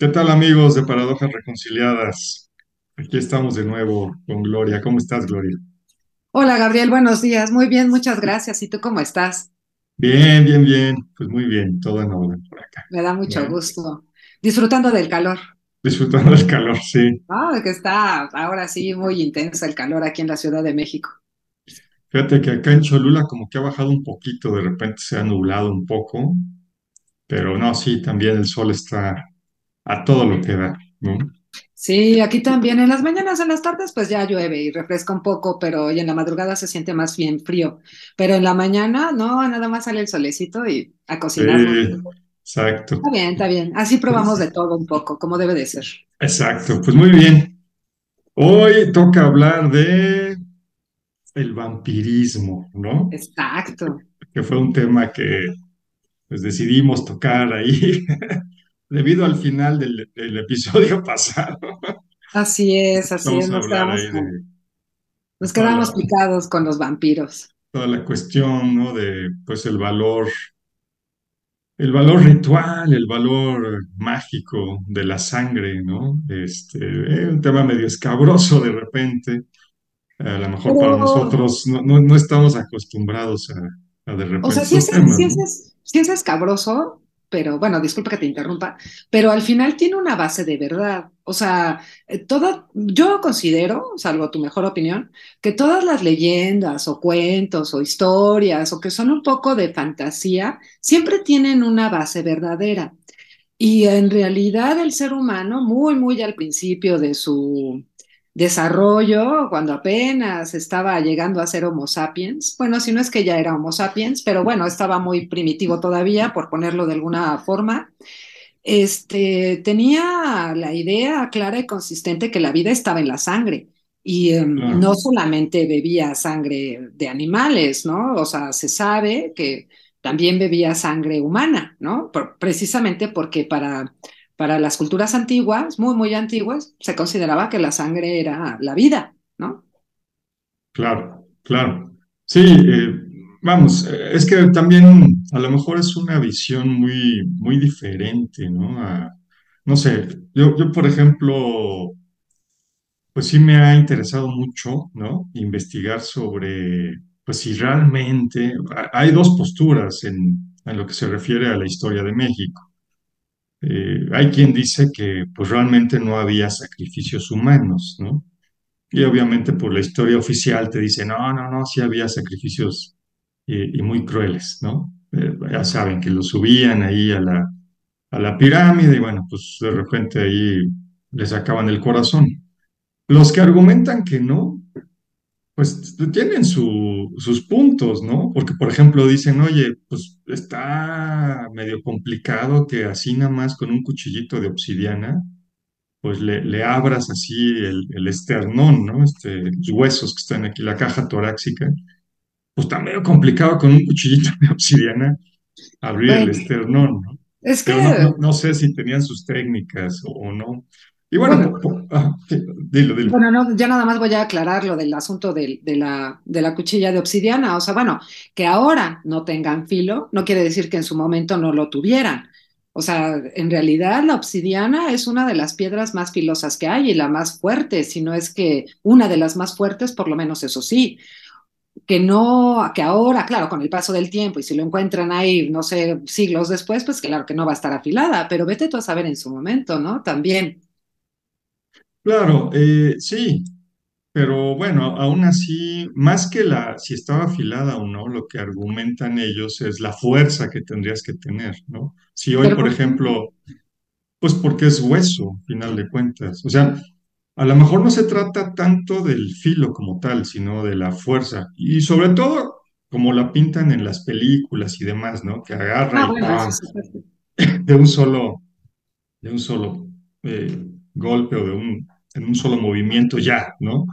¿Qué tal amigos de Paradojas Reconciliadas? Aquí estamos de nuevo con Gloria. ¿Cómo estás, Gloria? Hola Gabriel, buenos días. Muy bien, muchas gracias. ¿Y tú cómo estás? Bien, bien, bien. Pues muy bien, todo en orden por acá. Me da mucho Bueno, gusto. Disfrutando del calor. disfrutando del calor, sí. Ah, que está ahora sí muy intenso el calor aquí en la Ciudad de México. Fíjate que acá en Cholula como que ha bajado un poquito, de repente se ha nublado un poco, pero no, sí, también el sol está a todo lo que da, ¿no? Sí, aquí también en las mañanas, en las tardes, pues ya llueve y refresca un poco, pero y en la madrugada se siente más bien frío. Pero en la mañana, no, nada más sale el solecito y a Sí, cocinarnos. exacto. Está bien, está bien. Así probamos de todo un poco, como debe de ser. Exacto, pues muy bien. Hoy toca hablar de el vampirismo, ¿no? Exacto. Que fue un tema que pues decidimos tocar ahí debido al final del episodio pasado. Así es, Vamos a hablar ahí de nos quedamos toda picados con los vampiros. la cuestión, ¿no? De pues el valor ritual, el valor mágico de la sangre, ¿no? Un tema medio escabroso de repente. A lo mejor para Pero nosotros no estamos acostumbrados a de o repente sea, esos temas, ¿no? sí es escabroso, pero bueno, disculpa que te interrumpa, pero al final tiene una base de verdad. O sea, yo considero, salvo tu mejor opinión, que todas las leyendas o cuentos o historias o que son un poco de fantasía, siempre tienen una base verdadera. Y en realidad el ser humano, muy al principio de su desarrollo, cuando apenas estaba llegando a ser Homo sapiens, bueno, si no es que ya era Homo sapiens, pero bueno, estaba muy primitivo todavía, por ponerlo de alguna forma, tenía la idea clara y consistente que la vida estaba en la sangre. Y no Claro, solamente bebía sangre de animales, ¿no? O sea, se sabe que también bebía sangre humana, ¿no? Precisamente porque para las culturas antiguas, muy antiguas, se consideraba que la sangre era la vida, ¿no? claro, claro. Sí, vamos, es que también a lo mejor es una visión muy diferente, ¿no? No sé, yo, por ejemplo, pues sí me ha interesado mucho, ¿no? Investigar sobre, pues si realmente hay dos posturas en lo que se refiere a la historia de México. Hay quien dice que pues realmente no había sacrificios humanos, ¿no? Y obviamente por la historia oficial te dice, no, sí había sacrificios y muy crueles, ¿no? Ya saben que lo subían ahí a la pirámide y bueno, pues de repente ahí les sacaban el corazón. Los que argumentan que no, pues tienen sus puntos, ¿no? Porque, por ejemplo, dicen, oye, pues está medio complicado que así nada más con un cuchillito de obsidiana, pues le abras así el esternón, ¿no? Los huesos que están aquí, la caja torácica. Pues está medio complicado con un cuchillito de obsidiana abrir el Bueno, esternón, ¿no? es Pero que no sé si tenían sus técnicas o no. Y bueno, bueno, sí, dilo. bueno, no, ya nada más voy a aclarar lo del asunto de la cuchilla de obsidiana. O sea, bueno, que ahora no tengan filo, no quiere decir que en su momento no lo tuvieran. O sea, en realidad la obsidiana es una de las piedras más filosas que hay y la más fuerte, si no es que una de las más fuertes, por lo menos eso sí. Que no, que ahora, claro, con el paso del tiempo y si lo encuentran ahí, no sé, siglos después, pues claro que no va a estar afilada, pero vete tú a saber en su momento, ¿no? También. Claro, sí, pero bueno, aún así, más que si estaba afilada o no, lo que argumentan ellos es la fuerza que tendrías que tener, ¿no? Si hoy, Pero por ¿por qué? ejemplo, pues porque es hueso, final de cuentas. O sea, a lo mejor no se trata tanto del filo como tal, sino de la fuerza. Y sobre todo, como la pintan en las películas y demás, ¿no? Que agarra Ah, y bueno, eso ¡pam! sí. De un solo, de un solo golpe o en un solo movimiento ya, ¿no?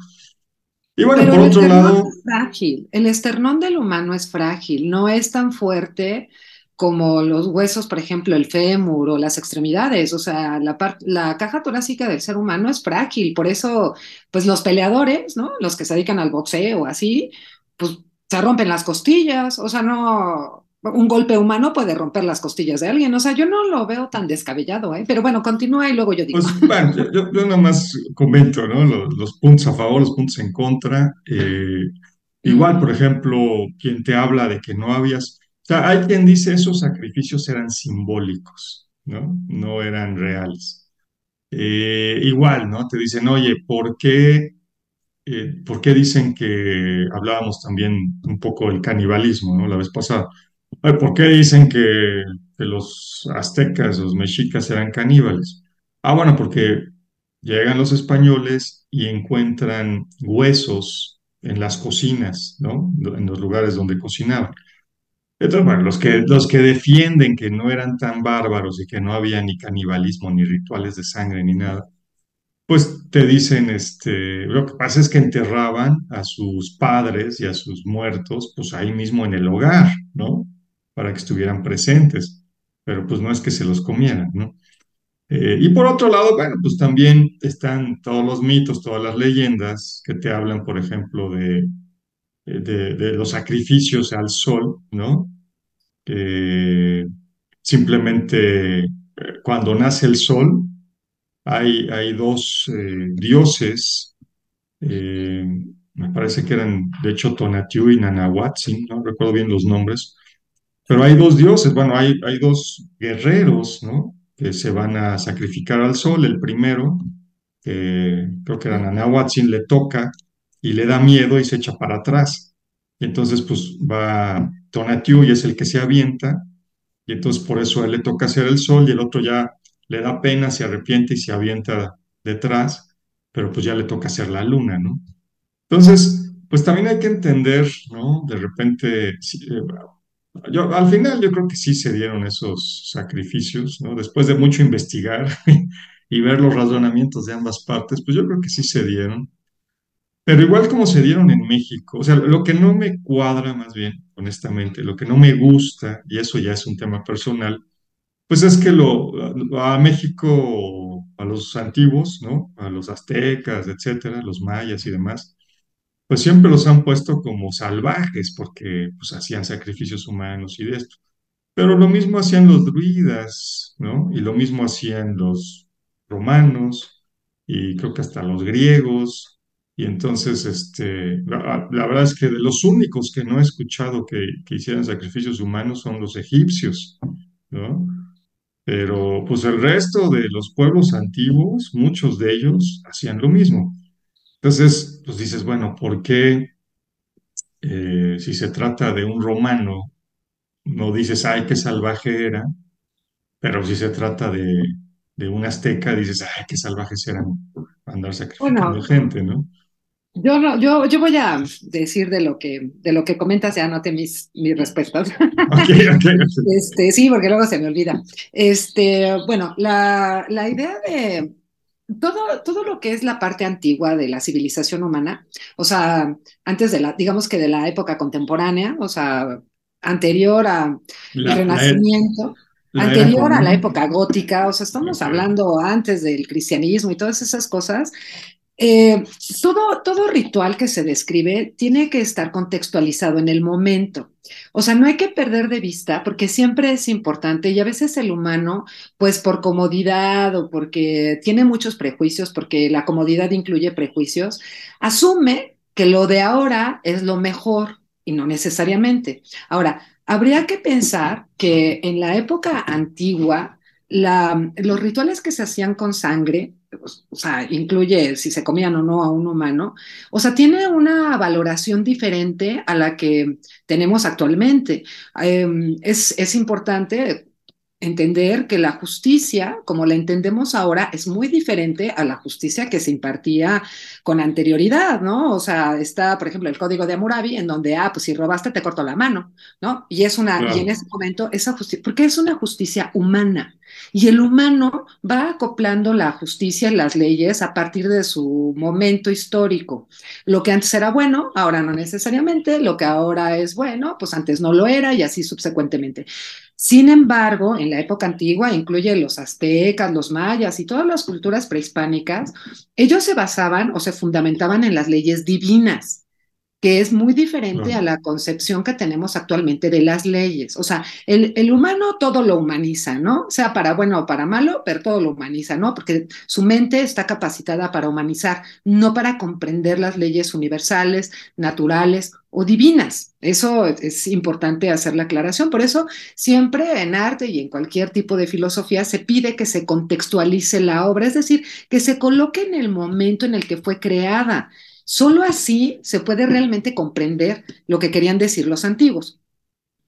Y bueno, Pero por el otro esternón lado, es frágil, el esternón del humano es frágil, no es tan fuerte como los huesos, por ejemplo, el fémur o las extremidades, o sea, la caja torácica del ser humano es frágil, por eso, pues los peleadores, ¿no? Los que se dedican al boxeo o así, pues se rompen las costillas, o sea, no. un golpe humano puede romper las costillas de alguien. O sea, yo no lo veo tan descabellado, ¿eh? Pero bueno, continúa y luego yo digo. Pues bueno, yo nomás comento, ¿no? Los puntos a favor, los puntos en contra. Igual, por Mm, ejemplo, quien te habla de que no habías, o sea, hay quien dice esos sacrificios eran simbólicos, ¿no? No eran reales. Igual, ¿no? Te dicen, oye, por qué dicen que hablábamos también un poco del canibalismo, ¿no? La vez pasada. Ay, ¿por qué dicen que los aztecas, los mexicas eran caníbales? Ah, bueno, porque llegan los españoles y encuentran huesos en las cocinas, ¿no? En los lugares donde cocinaban. Entonces, bueno, los que defienden que no eran tan bárbaros y que no había ni canibalismo, ni rituales de sangre, ni nada, pues te dicen, lo que pasa es que enterraban a sus padres y a sus muertos, pues ahí mismo en el hogar, ¿no? Para que estuvieran presentes, pero pues no es que se los comieran, ¿no? Y por otro lado, bueno, pues también están todos los mitos, todas las leyendas que te hablan, por ejemplo, de los sacrificios al sol, ¿no? Eh, simplemente cuando nace el sol, hay dos dioses, eh, me parece que eran, de hecho, Tonatiuh y Nanahuatzin, no recuerdo bien los nombres, pero hay dos dioses, bueno, hay dos guerreros, ¿no? Que se van a sacrificar al sol. El primero, creo que era Nanahuatzin, le toca y le da miedo y se echa para atrás. Y entonces, pues va Tonatiuh y es el que se avienta, y entonces por eso a él le toca hacer el sol y el otro ya le da pena, se arrepiente y se avienta detrás, pero pues ya le toca hacer la luna, ¿no? Entonces, pues también hay que entender, ¿no? De repente, sí, al final yo creo que sí se dieron esos sacrificios, ¿no? Después de mucho investigar y ver los razonamientos de ambas partes, pues yo creo que sí se dieron. Pero igual como se dieron en México, o sea, lo que no me cuadra más bien, honestamente, lo que no me gusta, y eso ya es un tema personal, pues es que a México, a los antiguos, ¿no? A los aztecas, etcétera, los mayas y demás, pues siempre los han puesto como salvajes porque pues hacían sacrificios humanos y de esto. Pero lo mismo hacían los druidas, ¿no? Y lo mismo hacían los romanos y creo que hasta los griegos. Y entonces, la verdad es que de los únicos que no he escuchado que hicieran sacrificios humanos son los egipcios, ¿no? Pero pues el resto de los pueblos antiguos, muchos de ellos hacían lo mismo. Entonces, pues dices, bueno, ¿por qué si se trata de un romano no dices, ay, qué salvaje era? Pero si se trata de un azteca, dices, ay, qué salvajes eran andar sacrificando bueno, gente, ¿no? yo no, yo voy a decir de lo que comentas, ya anoté mis respuestas. Ok, ok, ok. Sí, porque luego se me olvida. Bueno, la idea de todo lo que es la parte antigua de la civilización humana, o sea, antes de digamos que de la época contemporánea, o sea, anterior a el La, la, er- Renacimiento, la era anterior a la común, época gótica, o sea, estamos ok, hablando antes del cristianismo y todas esas cosas. Todo ritual que se describe tiene que estar contextualizado en el momento. O sea, no hay que perder de vista porque siempre es importante y a veces el humano, pues por comodidad o porque tiene muchos prejuicios, porque la comodidad incluye prejuicios, asume que lo de ahora es lo mejor y no necesariamente. Ahora, habría que pensar que en la época antigua, los rituales que se hacían con sangre, o sea, incluye si se comían o no a un humano, o sea, tiene una valoración diferente a la que tenemos actualmente. Es importante entender que la justicia, como la entendemos ahora, es muy diferente a la justicia que se impartía con anterioridad, ¿no? O sea, está, por ejemplo, el Código de Hammurabi, en donde, pues si robaste, te corto la mano, ¿no? Y en claro, ese momento, esa justicia, porque es una justicia humana, y el humano va acoplando la justicia y las leyes a partir de su momento histórico. Lo que antes era bueno, ahora no necesariamente, lo que ahora es bueno, pues antes no lo era y así subsecuentemente. Sin embargo, en la época antigua, incluye los aztecas, los mayas y todas las culturas prehispánicas, ellos se basaban o se fundamentaban en las leyes divinas. que es muy diferente a claro, la concepción que tenemos actualmente de las leyes. O sea, el humano todo lo humaniza, ¿no? Sea para bueno o para malo, pero todo lo humaniza, ¿no? Porque su mente está capacitada para humanizar, no para comprender las leyes universales, naturales o divinas. Eso es importante hacer la aclaración. Por eso, siempre en arte y en cualquier tipo de filosofía se pide que se contextualice la obra, es decir, que se coloque en el momento en el que fue creada. Solo así se puede realmente comprender lo que querían decir los antiguos.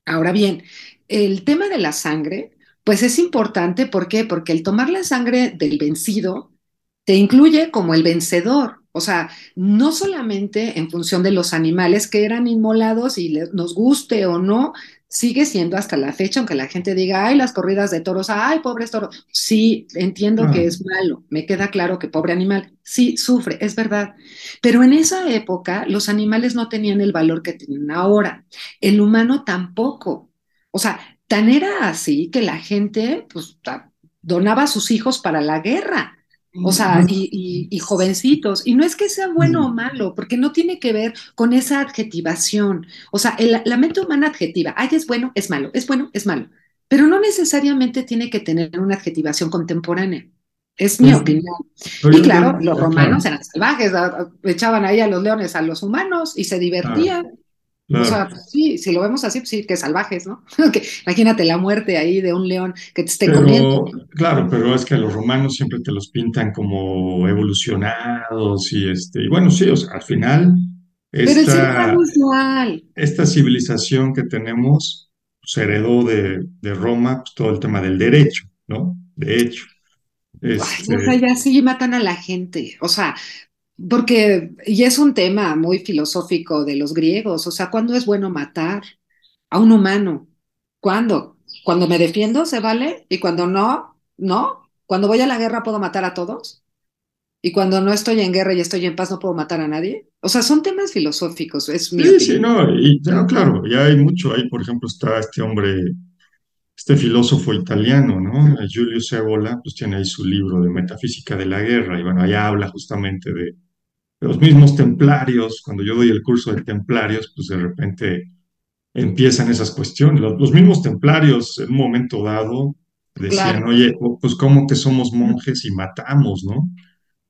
Ahora bien, el tema de la sangre, pues es importante, ¿por qué? Porque el tomar la sangre del vencido te incluye como el vencedor, o sea, no solamente en función de los animales que eran inmolados y nos guste o no, sigue siendo hasta la fecha, aunque la gente diga, ay, las corridas de toros, ay, pobres toros. Sí, entiendo que claro. es malo, me queda claro que pobre animal, sí, sufre, es verdad, pero en esa época los animales no tenían el valor que tienen ahora, el humano tampoco. O sea, tan era así que la gente, pues, donaba a sus hijos para la guerra. O sea, y jovencitos. Y no es que sea bueno o Mm, malo, porque no tiene que ver con esa adjetivación. O sea, la mente humana adjetiva, ay, es bueno, es malo, es bueno, es malo. Pero no necesariamente tiene que tener una adjetivación contemporánea. Es mi Pues, opinión. pero Y claro, los romanos claro, eran salvajes, echaban ahí a los leones a los humanos y se claro, divertían. O claro. sea, pues sí, si lo vemos así, pues sí, que salvajes, ¿no? Imagínate la muerte ahí de un león que te esté comiendo. Pero, claro, pero es que a los romanos siempre te los pintan como evolucionados y bueno, sí, o sea, al final, Pero el ser humano esta, es dual. esta civilización que tenemos se heredó de Roma, pues, todo el tema del derecho, ¿no? De hecho, Ay, o sea, este, ya sí matan a la gente. O sea, porque, y es un tema muy filosófico de los griegos. O sea, ¿cuándo es bueno matar a un humano? ¿Cuándo? Cuando me defiendo se vale y cuando no, no. Cuando voy a la guerra puedo matar a todos y cuando no estoy en guerra y estoy en paz no puedo matar a nadie. O sea, son temas filosóficos, es mi sí, sí, opinión. no, y no, claro, ya hay mucho, ahí por ejemplo está este hombre, este filósofo italiano, ¿no? Julius Evola, pues tiene ahí su libro de Metafísica de la Guerra, y bueno, allá habla justamente de los mismos templarios, cuando yo doy el curso de templarios, pues de repente empiezan esas cuestiones. Los mismos templarios en un momento dado decían, Claro, oye, pues cómo que somos monjes y matamos, ¿no?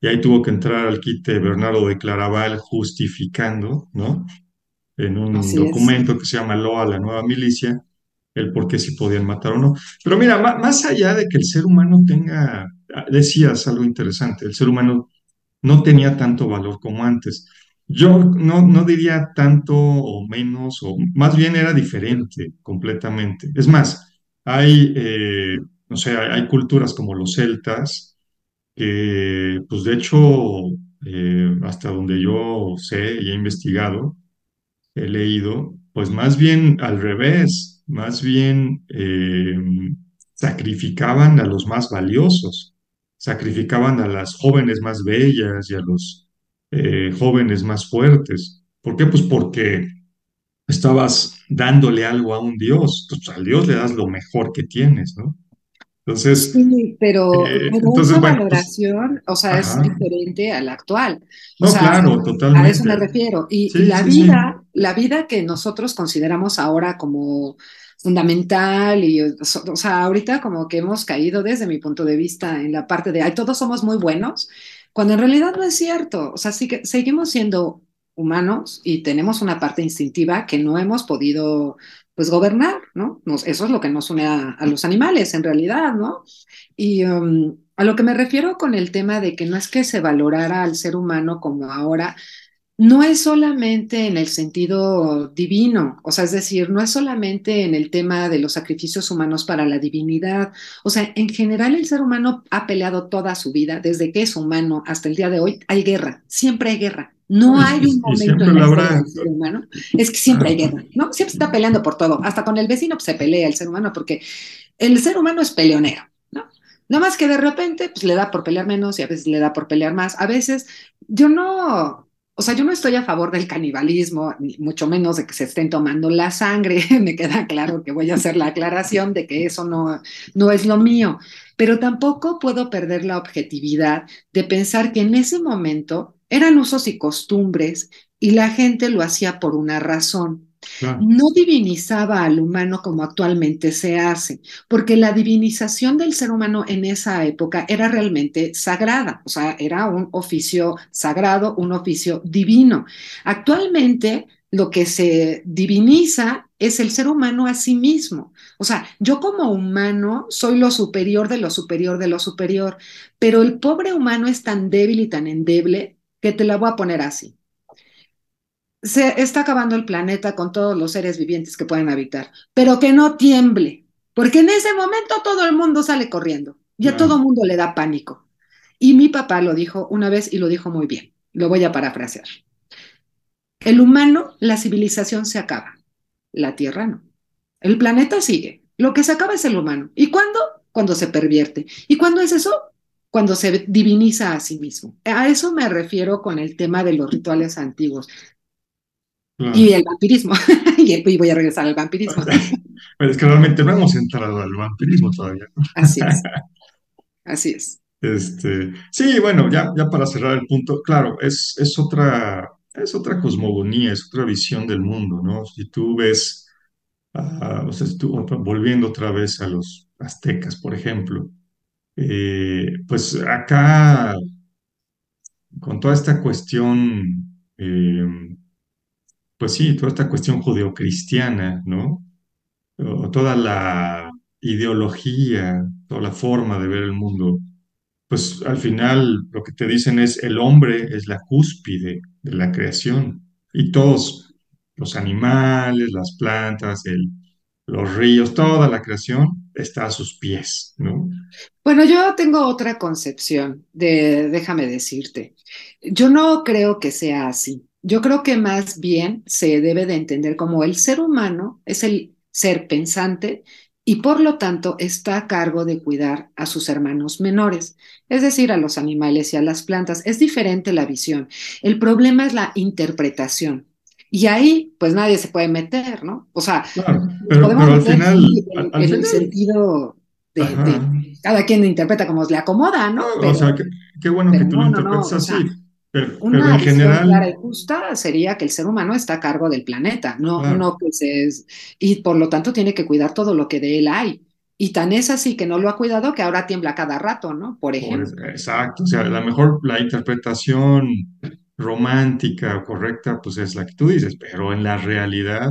Y ahí tuvo que entrar al quite Bernardo de Claraval justificando, ¿no? En un así es. documento que se llama Loa, la nueva milicia, el por qué si podían matar o no. Pero mira, más allá de que el ser humano tenga, decías algo interesante, el ser humano no tenía tanto valor como antes. Yo no diría tanto o menos, o más bien era diferente completamente. Es más, no sé, hay culturas como los celtas que, pues de hecho, hasta donde yo sé y he investigado, he leído, pues más bien al revés, más bien sacrificaban a los más valiosos, sacrificaban a las jóvenes más bellas y a los jóvenes más fuertes. ¿Por qué? Pues porque estabas dándole algo a un Dios, pues al Dios le das lo mejor que tienes, ¿no? Entonces, Sí, pero esa bueno, pues, valoración, o sea, es ajá. diferente a la actual. O No, sea, claro, a eso totalmente. me refiero. Y Sí, sí, sí, la vida que nosotros consideramos ahora como fundamental y, o sea, ahorita como que hemos caído desde mi punto de vista en la parte de, ay, todos somos muy buenos, cuando en realidad no es cierto. O sea, sí que seguimos siendo humanos y tenemos una parte instintiva que no hemos podido, pues, gobernar, ¿no? Eso es lo que nos une a los animales, en realidad, ¿no? Y a lo que me refiero con el tema de que no es que se valorara al ser humano como ahora, no es solamente en el sentido divino, o sea, es decir, no es solamente en el tema de los sacrificios humanos para la divinidad, o sea, en general el ser humano ha peleado toda su vida, desde que es humano hasta el día de hoy, hay guerra, siempre hay guerra. ¿no? No hay un Y momento siempre en la la historia habrá. del ser humano, es que siempre hay Ajá. guerra, ¿no? Siempre está peleando por todo, hasta con el vecino pues, se pelea el ser humano, porque el ser humano es peleonero, ¿no? Nada más que de repente, pues le da por pelear menos y a veces le da por pelear más. A veces, yo no, o sea, yo no estoy a favor del canibalismo, ni mucho menos de que se estén tomando la sangre. Me queda claro que voy a hacer la aclaración de que eso no es lo mío. Pero tampoco puedo perder la objetividad de pensar que en ese momento eran usos y costumbres y la gente lo hacía por una razón. claro, No divinizaba al humano como actualmente se hace, porque la divinización del ser humano en esa época era realmente sagrada, o sea, era un oficio sagrado, un oficio divino. Actualmente lo que se diviniza es el ser humano a sí mismo. O sea, yo como humano soy lo superior de lo superior de lo superior, pero el pobre humano es tan débil y tan endeble que te la voy a poner así. Se está acabando el planeta con todos los seres vivientes que pueden habitar, pero que no tiemble, porque en ese momento todo el mundo sale corriendo y a todo claro, el mundo le da pánico. Y mi papá lo dijo una vez y lo dijo muy bien. Lo voy a parafrasear. El humano, la civilización se acaba, la Tierra no. El planeta sigue. Lo que se acaba es el humano. ¿Y cuándo? Cuando se pervierte. ¿Y cuándo es eso? Cuando se diviniza a sí mismo. A eso me refiero con el tema de los rituales antiguos. Y claro. el vampirismo. Y voy a regresar al vampirismo. Pero es que realmente no hemos entrado al vampirismo todavía, ¿no? Así es, así es. Sí, bueno, ya para cerrar el punto, claro, es otra cosmogonía, es otra visión del mundo, ¿no? Si tú ves, o sea, volviendo otra vez a los aztecas, por ejemplo, pues acá, con toda esta cuestión, pues sí, toda esta cuestión judeocristiana, ¿no? O toda la ideología, toda la forma de ver el mundo, pues al final lo que te dicen es el hombre es la cúspide de la creación y todos los animales, las plantas, los ríos, toda la creación está a sus pies, ¿no? Bueno, yo tengo otra concepción déjame decirte, yo no creo que sea así. Yo creo que más bien se debe de entender como el ser humano es el ser pensante y por lo tanto está a cargo de cuidar a sus hermanos menores, es decir, a los animales y a las plantas. Es diferente la visión. El problema es la interpretación. Y ahí, pues nadie se puede meter, ¿no? O sea, Claro, nos podemos pero al meter final, sí, al en el final, sentido de ajá, cada quien interpreta como le acomoda, ¿no? o sea, qué bueno que tú lo No, no, no. interpretes O sea, así, pero una en visión general, clara y justa sería que el ser humano está a cargo del planeta, no, claro. no que y por lo tanto tiene que cuidar todo lo que de él hay. Y tan es así que no lo ha cuidado que ahora tiembla cada rato, ¿no? Por ejemplo. Exacto, o sea, a lo mejor la interpretación romántica o correcta, pues es la que tú dices, pero en la realidad,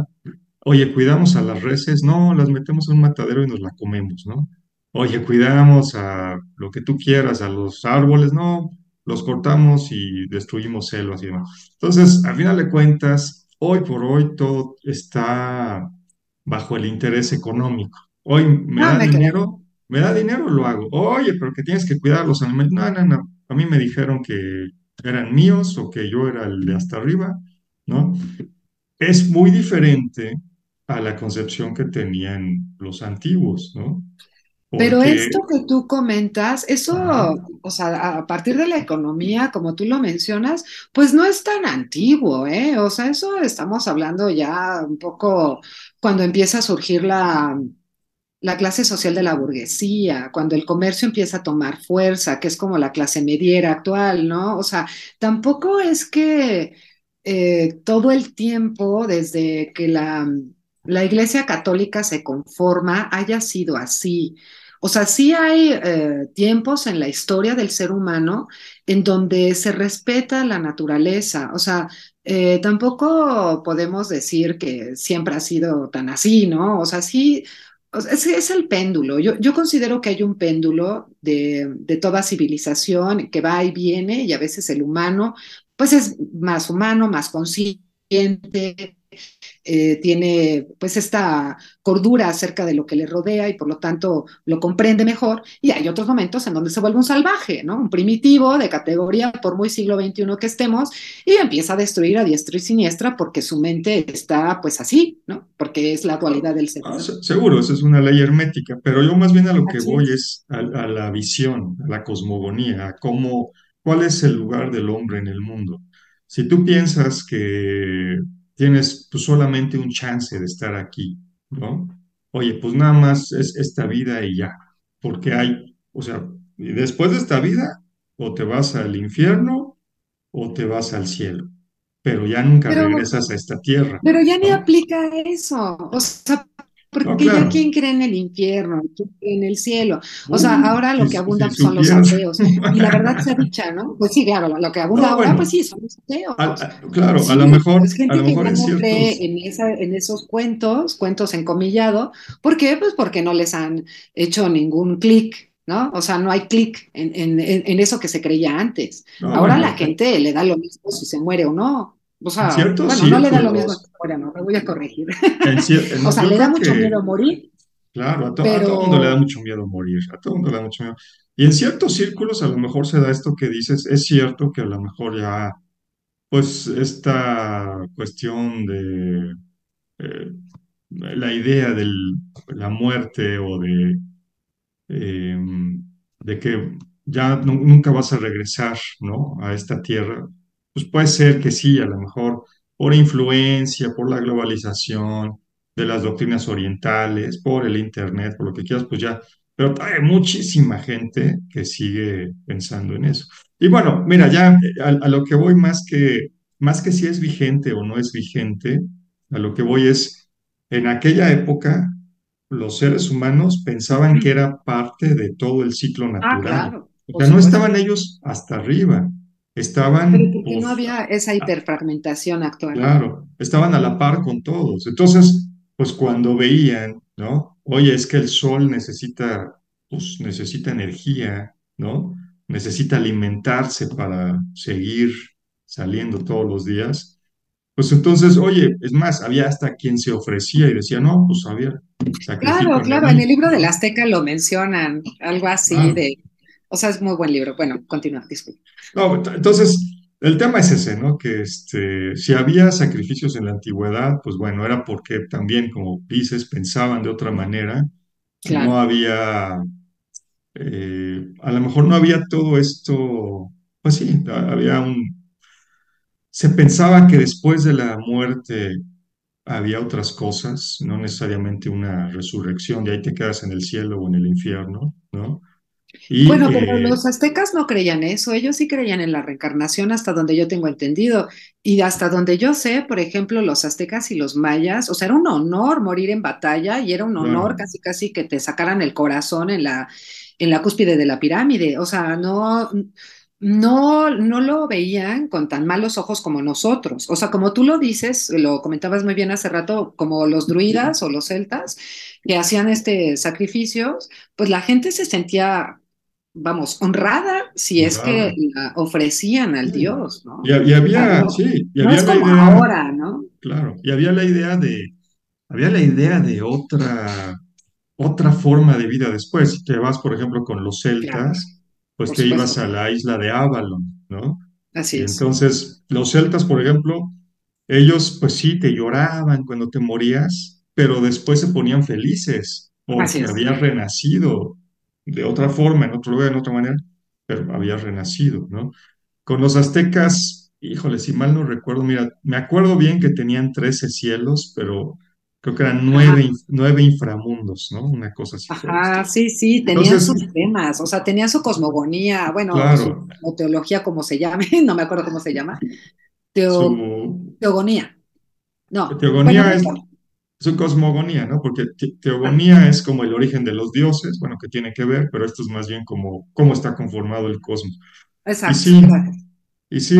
oye, cuidamos a las reses, no, las metemos en un matadero y nos la comemos, ¿no? Oye, cuidamos a lo que tú quieras, a los árboles, no, los cortamos y destruimos selvas y demás. Entonces, al final de cuentas, hoy por hoy todo está bajo el interés económico. Hoy No me queda. me da dinero, lo hago. Oye, pero que tienes que cuidar a los animales. No, no, no. A mí me dijeron que eran míos o que yo era el de hasta arriba, ¿no? Es muy diferente a la concepción que tenían los antiguos, ¿no? Pero Porque, esto que tú comentas, ajá, eso, o sea, a partir de la economía, como tú lo mencionas, pues no es tan antiguo, ¿eh? O sea, eso estamos hablando ya un poco cuando empieza a surgir la clase social de la burguesía, cuando el comercio empieza a tomar fuerza, que es como la clase mediera actual, ¿no? O sea, tampoco es que todo el tiempo, desde que la Iglesia Católica se conforma, haya sido así. O sea, sí hay tiempos en la historia del ser humano en donde se respeta la naturaleza. O sea, tampoco podemos decir que siempre ha sido tan así, ¿no? O sea, sí, o sea, es el péndulo. Yo considero que hay un péndulo de toda civilización que va y viene y a veces el pues es más humano, más consciente, tiene pues esta cordura acerca de lo que le rodea y por lo tanto lo comprende mejor. Y hay otros momentos en donde se vuelve un salvaje, ¿no? Un primitivo de categoría por muy siglo XXI que estemos y empieza a destruir a diestra y siniestra porque su mente está pues así, ¿no? Porque es la dualidad del ser humano. seguro, esa es una ley hermética, pero yo más bien a lo que Así voy es. es a la visión, a la cosmogonía, a cómo, cuál es el lugar del hombre en el mundo. Si tú piensas que tienes pues, solamente un chance de estar aquí, ¿no? Oye, pues nada más es esta vida y ya, porque hay, o sea, y después de esta vida, o te vas al infierno o te vas al cielo. pero ya nunca Pero regresas a esta tierra, Pero ya ni ¿no? aplica eso. O sea, No, porque ya claro. quién cree en el infierno, quién cree en el cielo. O sea, Uy, ahora lo que si abundan pues, son los supieras. ateos. Y la verdad sea dicha, ¿no? Pues sí, claro, lo que abunda No, ahora, pues bueno, sí, son los ateos. claro, Sí, es a gente lo que mejor ya en no cree ciertos, en en esos cuentos, cuentos encomillado. ¿Por qué? Pues porque no les han hecho ningún clic, ¿no? O sea, no hay clic en eso que se creía antes. no, Ahora bueno, la gente le da lo mismo si se muere o no. O en sea, ciertos bueno, no le da lo mismo si círculos, se muere o no, me voy a corregir. O no, sea, yo le da creo mucho que, miedo morir, claro, a todo mundo le da pero mucho miedo morir, a todo mundo le da mucho miedo. Y en ciertos círculos a lo mejor se da esto que dices, es cierto que a lo mejor ya, pues esta cuestión de la idea de la muerte o eh, de que ya nunca vas a regresar, ¿no? A esta tierra, pues puede ser que sí, a lo mejor por influencia, por la globalización de las doctrinas orientales, por el internet, por lo que quieras, pues ya, pero hay muchísima gente que sigue pensando en eso. Y bueno, mira, ya a lo que voy más que si es vigente o no es vigente, a lo que voy es, en aquella época los seres humanos pensaban que era parte de todo el ciclo ah, natural. claro, O por sea, no supuesto. estaban ellos hasta arriba, Pero estaban, porque no pues, había esa hiperfragmentación actual. claro, estaban a la par con todos. Entonces, pues cuando veían, ¿no? Oye, es que el sol necesita, pues, necesita energía, ¿no? Necesita alimentarse para seguir saliendo todos los días. Pues entonces, oye, es más, había hasta quien se ofrecía y decía, no, pues a ver, Claro, sacrifícame a claro, en el mí, libro del ¿no? Azteca lo mencionan, algo así Claro. de, o sea, es muy buen libro. Bueno, continúa, disculpa. No, entonces, el tema es ese, ¿no? Que si había sacrificios en la antigüedad, pues bueno, era porque también, como dices, pensaban de otra manera, no Claro. había, a lo mejor no había todo esto, pues sí, se pensaba que después de la muerte había otras cosas, no necesariamente una resurrección, de ahí te quedas en el cielo o en el infierno, ¿no? Y Bueno, pero los aztecas no creían eso, ellos sí creían en la reencarnación hasta donde yo tengo entendido. Y hasta donde yo sé, por ejemplo, los aztecas y los mayas, o sea, era un honor morir en batalla y era un honor claro, casi casi que te sacaran el corazón en la cúspide de la pirámide. O sea, no lo veían con tan malos ojos como nosotros. O sea, como tú lo dices, lo comentabas muy bien hace rato, como los druidas o los celtas que hacían este sacrificios, pues la gente se sentía vamos, honrada si es que honrado. la ofrecían al Sí. Dios, ¿no? Y O sea, había, no, sí, y no había es la como idea, ahora, ¿no? claro, y había la idea de otra forma de vida después. Si te vas, por ejemplo, con los Claro, celtas, pues por te ibas supuesto, a la isla de Avalon, ¿no? así Y es, entonces los celtas, por ejemplo, ellos pues sí te lloraban cuando te morías, pero después se ponían felices así porque es. habías renacido de otra forma, en otro lugar, en otra manera, pero habías renacido, ¿no? Con los aztecas, híjole, si mal no recuerdo, mira, me acuerdo bien que tenían 13 cielos, pero creo que eran Ajá, nueve inframundos, ¿no? Una cosa así por el ajá, estilo. sí, sí, tenían Entonces, sus temas, o sea, tenían su cosmogonía, bueno, su claro, teología, como se llame, no me acuerdo cómo se llama, su teogonía, no, bueno, teogonía no es importa, su cosmogonía, ¿no? Porque teogonía es como el origen de los dioses, bueno, que tiene que ver, pero esto es más bien como cómo está conformado el cosmos. Y exacto, sí, exacto. y sí,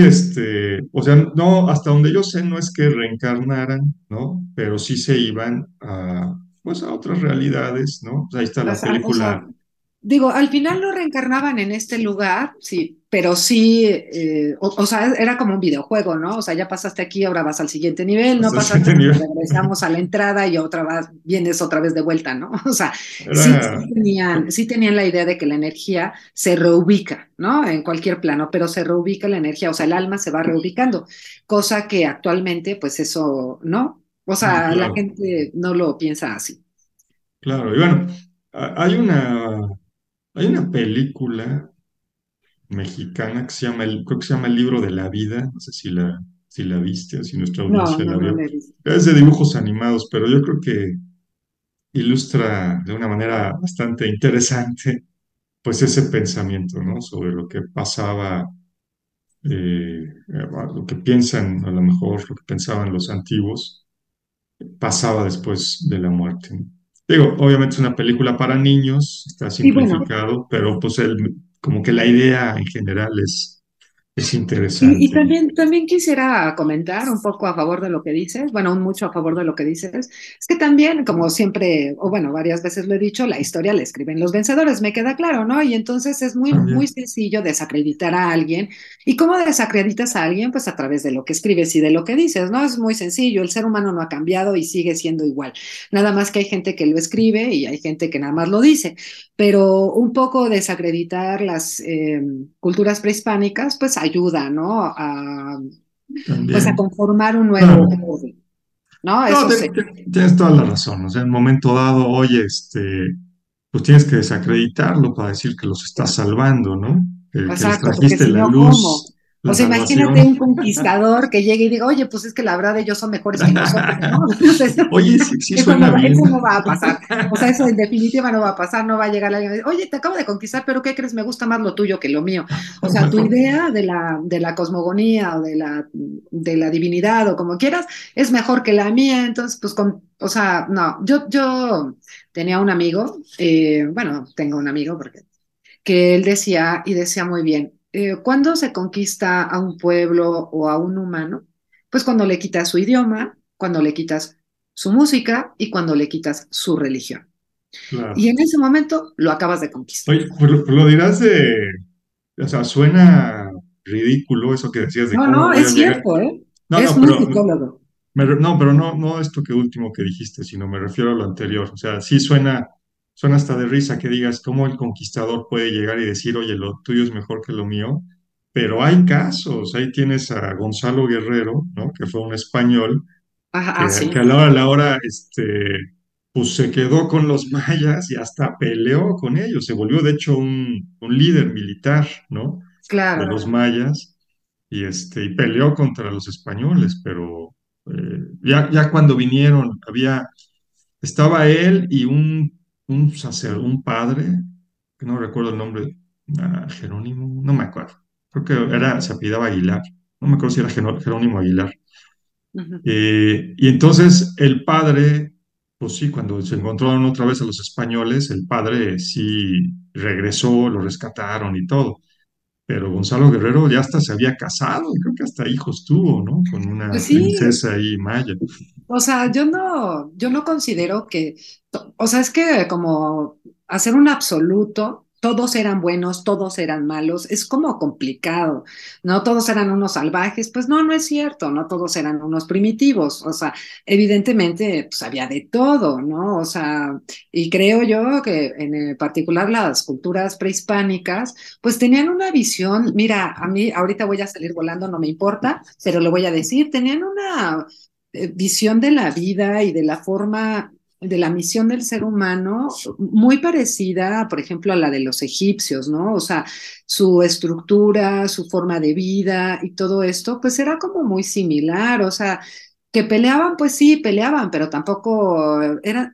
o sea, no, hasta donde yo sé, no es que reencarnaran, ¿no? Pero sí se iban pues a otras realidades, ¿no? Pues ahí está la O sea, película, digo, al final lo reencarnaban en este lugar, sí, pero sí, o sea, era como un videojuego, ¿no? O sea, ya pasaste aquí, ahora vas al siguiente nivel, no hasta pasaste, cierto nivel. regresamos a la entrada y otra vez, vienes otra vez de vuelta, ¿no? O sea, Era, sí tenían la idea de que la energía se reubica, ¿no? En cualquier plano, pero se reubica la energía, o sea, el alma se va reubicando, cosa que actualmente, pues eso, ¿no? O no, sea, la claro, gente no lo piensa así. claro. Y bueno, hay una película mexicana que se llama, creo que se llama El Libro de la Vida, no sé si la viste o si nuestra No, audiencia no, la no vio. le he visto. Es de dibujos animados, pero yo creo que ilustra de una manera bastante interesante, pues ese pensamiento, ¿no? Sobre lo que pasaba lo que piensan, a lo mejor lo que pensaban los antiguos, pasaba después de la muerte, ¿no? Digo, obviamente es una película para niños, está Y bueno, simplificado, pero pues como que la idea en general es y interesante. también quisiera comentar un poco a favor de lo que dices, bueno, un mucho a favor de lo que dices, es que también, como siempre, o bueno, varias veces lo he dicho, la historia la escriben los vencedores, me queda claro, ¿no? Y entonces es muy También, sencillo desacreditar a alguien. ¿Y cómo desacreditas a alguien? Pues a través de lo que escribes y de lo que dices, ¿no? Es muy sencillo, el ser humano no ha cambiado y sigue siendo igual. Nada más que hay gente que lo escribe y hay gente que nada más lo dice, pero un poco desacreditar las culturas prehispánicas, pues ayuda, ¿no? Pues a también. conformar un Claro. nuevo orden, ¿no? No, Eso sí, tienes toda la razón. O sea, en un momento dado, oye, pues tienes que desacreditarlo para decir que los estás salvando, ¿no? Que les exacto, porque trajiste si la no, ¿cómo? luz, O la sea, imagínate salvación. un conquistador que llegue y diga, oye, pues es que la verdad ellos son mejores que nosotros, ¿no? O sea, Oye, sí, sí eso suena bien. eso no va a pasar. O sea, eso en definitiva no va a pasar, no va a llegar alguien y decir, oye, te acabo de conquistar, pero ¿qué crees? Me gusta más lo tuyo que lo mío. O sea, tu Mejor. idea de la cosmogonía o de la divinidad o como quieras es mejor que la mía, entonces, pues, o sea, no, yo tenía un amigo, bueno, tengo un amigo porque que él decía y decía muy bien, ¿cuándo se conquista a un pueblo o a un humano? Pues cuando le quitas su idioma, cuando le quitas su música y cuando le quitas su religión. Y Claro. en ese momento lo acabas de conquistar. Oye, pues lo dirás o sea, suena ridículo eso que decías de No, cómo no, voy a es llegar. cierto, ¿eh? No, Es no, muy pero psicólogo. No, pero no esto que último que dijiste, sino me refiero a lo anterior. O sea, sí suena hasta de risa que digas cómo el conquistador puede llegar y decir, oye, lo tuyo es mejor que lo mío. Pero hay casos. Ahí tienes a Gonzalo Guerrero, ¿no? Que fue un español Ajá, ah, sí, que a la hora, pues se quedó con los mayas y hasta peleó con ellos. Se volvió, de hecho, un líder militar, ¿no? De claro. los mayas y peleó contra los españoles, pero ya cuando vinieron, estaba él y un padre, que no recuerdo el nombre, Jerónimo, no me acuerdo, creo que se apellidaba Aguilar, no me acuerdo si era Jerónimo Aguilar. Ujú. Y entonces el padre, pues sí, cuando se encontraron otra vez a los españoles, el padre sí regresó, lo rescataron y todo. Pero Gonzalo Guerrero ya hasta se había casado, y creo que hasta hijos tuvo, ¿no? Con una Pues sí, princesa ahí maya. o sea, yo no considero que, o sea, es que como hacer un absoluto, todos eran buenos, todos eran malos, es como complicado, ¿no? Todos eran unos salvajes, pues no, no es cierto, no todos eran unos primitivos, o sea, evidentemente, pues había de todo, ¿no? O sea, y creo yo que en particular las culturas prehispánicas, pues tenían una visión, mira, a mí ahorita voy a salir volando, no me importa, pero lo voy a decir, tenían una visión de la vida y de la forma, de la misión del ser humano, muy parecida, por ejemplo, a la de los egipcios, ¿no? O sea, su estructura, su forma de vida y todo esto, pues era como muy similar, o sea, que peleaban, pues sí, peleaban, pero tampoco eran,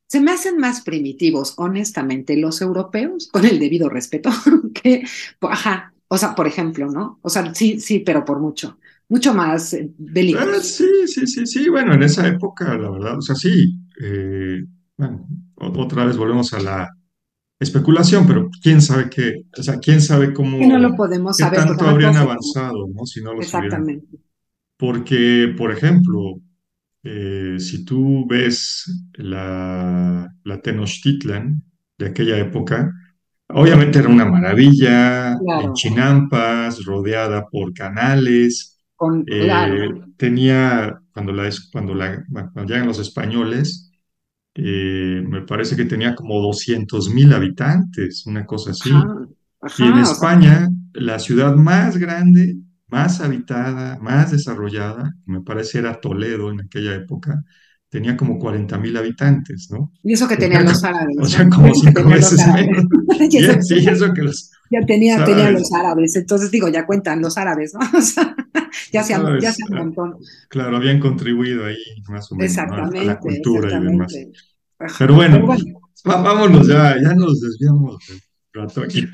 se me hacen más primitivos, honestamente, los europeos, con el debido respeto, que, ajá, o sea, por ejemplo, ¿no? O sea, sí, sí, pero por mucho, mucho más bélicos. Sí, sí, sí, sí, bueno, en esa época, la verdad, o sea, sí, bueno, otra vez volvemos a la especulación, pero quién sabe o sea, quién sabe Que no lo cómo, podemos qué saber porque tanto no habrían todos se conocen. avanzado, ¿no? Si no los hubieran. Exactamente. Porque, por ejemplo, si tú ves la Tenochtitlan de aquella época, obviamente era una maravilla, en Claro, chinampas, rodeada por canales. claro. Tenía, bueno, cuando llegan los españoles, me parece que tenía como 200,000 habitantes, una cosa así. Ajá, Y en ajá, o sea, España, la ciudad más grande, más habitada, más desarrollada, me parece era Toledo en aquella época, tenía como 40,000 habitantes, ¿no? y eso que O sea, tenían los árabes, o sea, ¿no? Y como eso que cinco tenían los veces árabes. menos. Y eso Sí, eso que los, ya tenía ¿sabes? los árabes. Entonces digo, ya cuentan los árabes, ¿no? O sea, ya ¿Sabes? sean un montón. Claro, habían contribuido ahí más o menos, ¿no? A la Exactamente, cultura y demás. exactamente. Ajá, Pero pero bueno, bueno, vámonos ya nos desviamos. rato aquí.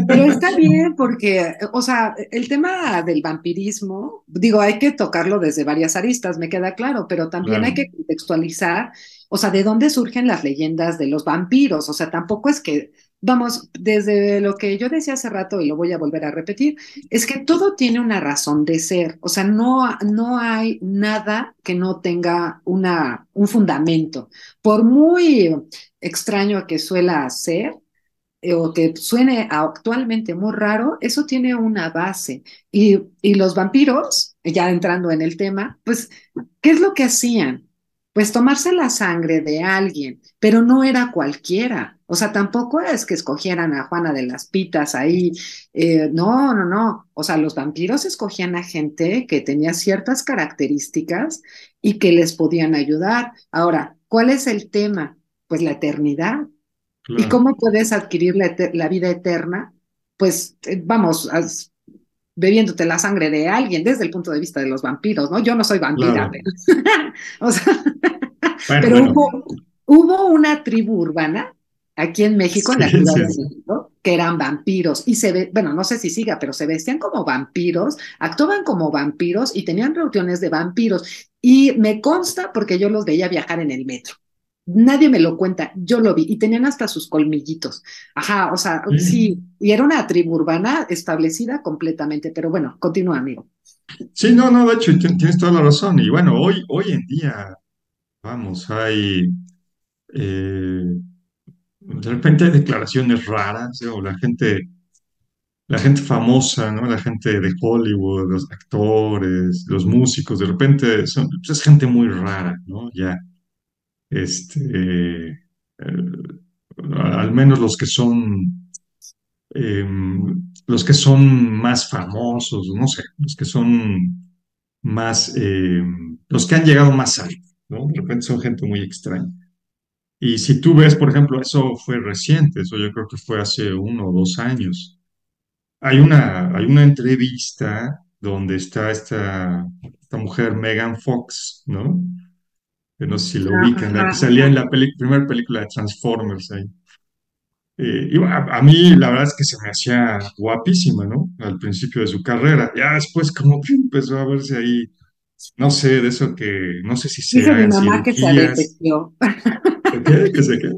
Pero está bien porque, o sea, el tema del vampirismo, digo, hay que tocarlo desde varias aristas, me queda claro, pero también hay Claro, que contextualizar, o sea, de dónde surgen las leyendas de los vampiros, o sea, tampoco es que, vamos, desde lo que yo decía hace rato y lo voy a volver a repetir, es que todo tiene una razón de ser, o sea, no hay nada que no tenga un fundamento, por muy extraño que suela ser o que suene actualmente muy raro, eso tiene una base. Y los vampiros, ya entrando en el tema, pues, ¿qué es lo que hacían? Pues tomarse la sangre de alguien, pero no era cualquiera. O sea, tampoco es que escogieran a Juana de las Pitas ahí. No, no, no. O sea, los vampiros escogían a gente que tenía ciertas características y que les podían ayudar. Ahora, ¿cuál es el tema? Pues la eternidad. ¿Y claro, cómo puedes adquirir la vida eterna? Pues vamos, bebiéndote la sangre de alguien desde el punto de vista de los vampiros, ¿no? Yo no soy vampira, claro. pero, o sea, Bueno, pero bueno, hubo una tribu urbana aquí en México, en sí, la Ciudad sí, de sí. México, que eran vampiros y se ve, bueno, no sé si siga, pero se vestían como vampiros, actuaban como vampiros y tenían reuniones de vampiros. Y me consta porque yo los veía viajar en el metro. Nadie me lo cuenta, yo lo vi y tenían hasta sus colmillitos. Ajá, o sea, Sí, sí, y era una tribu urbana establecida completamente, pero bueno, continúa, amigo. sí, no, no, de hecho, tienes toda la razón. Y bueno, hoy en día, vamos, hay, eh, de repente hay declaraciones raras, o la gente famosa, ¿no? La gente de Hollywood, los actores, los músicos, de repente pues es gente muy rara, ¿no? Ya, al menos eh, los que son más famosos, no sé, los que son más, los que han llegado más alto, ¿no? De repente son gente muy extraña. Y si tú ves, por ejemplo, eso fue reciente, eso yo creo que fue hace 1 o 2 años. Hay una entrevista donde está esta mujer, Megan Fox, ¿no? Que no sé si la Ah, ubican, la que ajá, salía en ajá. la primera película de Transformers ahí. Y a mí la verdad es que se me hacía guapísima, ¿no? Al principio de su carrera. Ya después como que empezó a verse ahí, no sé, de eso que, no sé si se Dice mi hagan mamá que se cirugías. adepeció. ¿De qué? ¿Qué sé qué?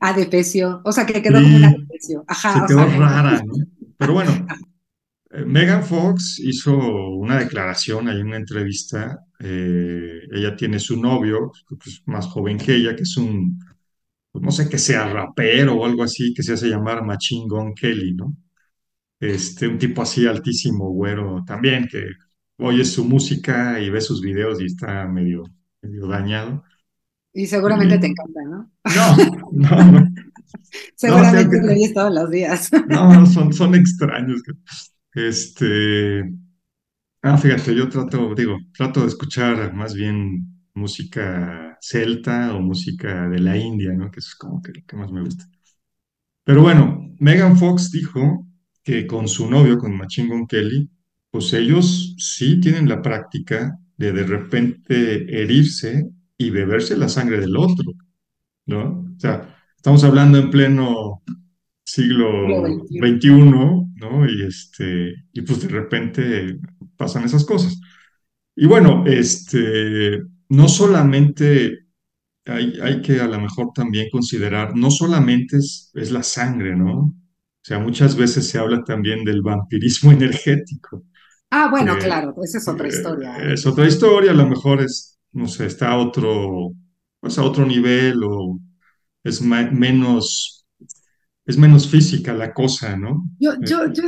Adepeció, o sea, que quedó como una Sí, adepecio. se Ajá, o quedó sea, rara, ¿no? Pero bueno, Megan Fox hizo una declaración ahí en una entrevista. Ella tiene su novio, que es más joven que ella, que es pues no sé, que sea rapero o algo así, que se hace llamar Machine Gun Kelly, ¿no? Un tipo así altísimo, güero, también que oye su música y ve sus videos y está medio dañado. y seguramente te Y encanta, ¿no? no, no, no, no, tengo Seguramente que, lo oyes todos los días. no, son extraños. Este, fíjate, yo trato de escuchar más bien música celta o música de la India, ¿no? Que es como que lo que más me gusta. Pero bueno, Megan Fox dijo que con su novio, con Machine Gun Kelly, pues ellos sí tienen la práctica de repente herirse y beberse la sangre del otro, ¿no? O sea, estamos hablando en pleno Siglo siglo XXI. XXI, ¿no? Y pues de repente pasan esas cosas. Y bueno, no solamente hay que a lo mejor también considerar, no solamente es la sangre, ¿no? O sea, muchas veces se habla también del vampirismo energético, Ah, bueno, que claro, esa es otra historia, ¿eh? es otra historia, a lo mejor no sé, está pues a otro nivel o menos, es menos física la cosa, ¿no? Yo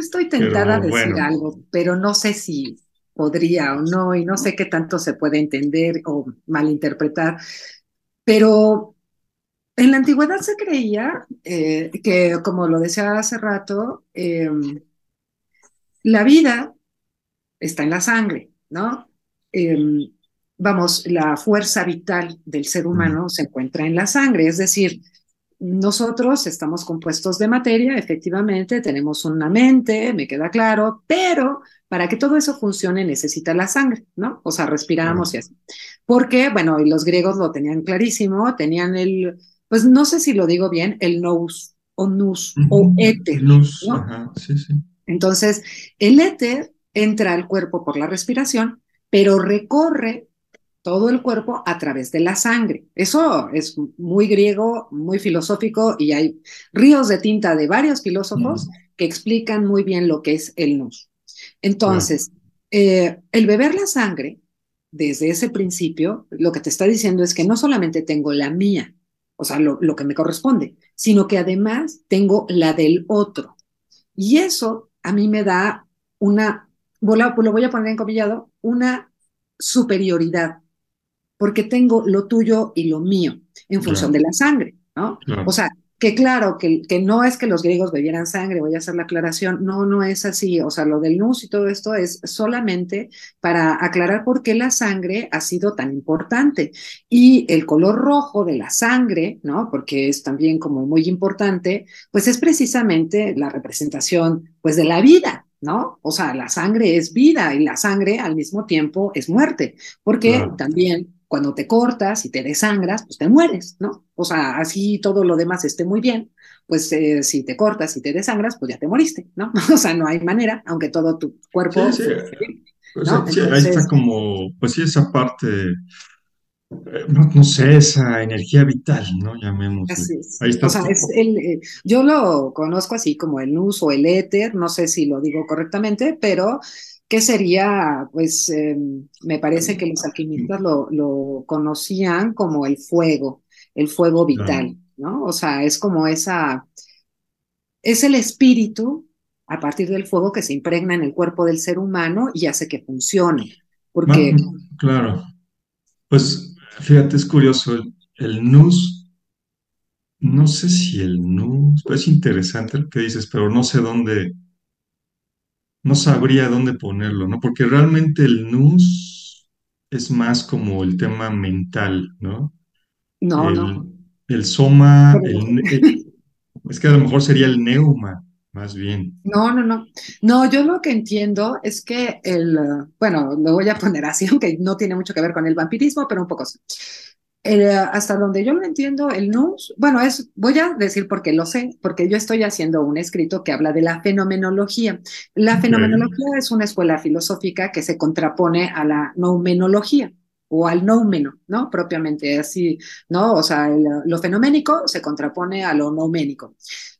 estoy tentada a Pero decir bueno, algo, pero no sé si podría o no, y no sé qué tanto se puede entender o malinterpretar, pero en la antigüedad se creía que, como lo decía hace rato, la vida está en la sangre, ¿no? Eh, vamos, la fuerza vital del ser mm, humano se encuentra en la sangre, es decir, nosotros estamos compuestos de materia, efectivamente, tenemos una mente, me queda claro, pero para que todo eso funcione necesita la sangre, ¿no? O sea, respiramos claro, y así. Porque, bueno, y los griegos lo tenían clarísimo, tenían pues no sé si lo digo bien, el nous. o nous o Ujú. éter, Luz, ¿no? ajá, sí, sí. Entonces, el éter entra al cuerpo por la respiración, pero recorre todo el cuerpo a través de la sangre. Eso es muy griego, muy filosófico y hay ríos de tinta de varios filósofos Mm, que explican muy bien lo que es el nous. claro, Entonces, el beber la sangre, desde ese principio, lo que te está diciendo es que no solamente tengo la mía, o sea, lo que me corresponde, sino que además tengo la del otro. Y eso a mí me da una, lo voy a poner en comillado, una superioridad, porque tengo lo tuyo y lo mío en función ya, de la sangre, ¿no? O claro. sea, que claro, que no es que los griegos bebieran sangre, voy a hacer la aclaración, no, no es así, o sea, lo del nus y todo esto es solamente para aclarar por qué la sangre ha sido tan importante. Y el color rojo de la sangre, ¿no? Porque es también como muy importante, pues es precisamente la representación, pues, de la vida, ¿no? O sea, la sangre es vida y la sangre al mismo tiempo es muerte, porque Claro. también cuando te cortas y te desangras, pues te mueres, ¿no? O sea, así todo lo demás esté muy bien, pues si te cortas y te desangras, pues ya te moriste, ¿no? O sea, no hay manera, aunque todo tu Sí, cuerpo sí, funcione, o sea, ¿no? sí, ahí está Entonces, como, pues sí, esa parte, no, no sé, esa energía vital, ¿no? Llamémosle. así es. Ahí O está. sea, yo lo conozco así como el nus o el éter, no sé si lo digo correctamente, pero ¿qué sería? Pues me parece que los alquimistas lo conocían como el fuego Claro. vital, ¿no? O sea, es como es el espíritu a partir del fuego que se impregna en el cuerpo del ser humano y hace que funcione. Ma- Porque, claro. Pues fíjate, es curioso, el nus, no sé si el nus, pues es interesante lo que dices, pero no sé dónde, no sabría dónde ponerlo, ¿no? Porque realmente el nus es más como el tema mental, ¿no? no, no. El, el soma, Pero es que a lo mejor sería el neuma, más bien. no, no, no. No, yo lo que entiendo es que bueno, lo voy a poner así, aunque no tiene mucho que ver con el vampirismo, pero un poco sí. Hasta donde yo lo entiendo, el nus, bueno, voy a decir porque lo sé, porque yo estoy haciendo un escrito que habla de la fenomenología. La Ok, fenomenología es una escuela filosófica que se contrapone a la noumenología o al noumeno, ¿no? Propiamente así, ¿no? O sea, lo fenoménico se contrapone a lo nouménico.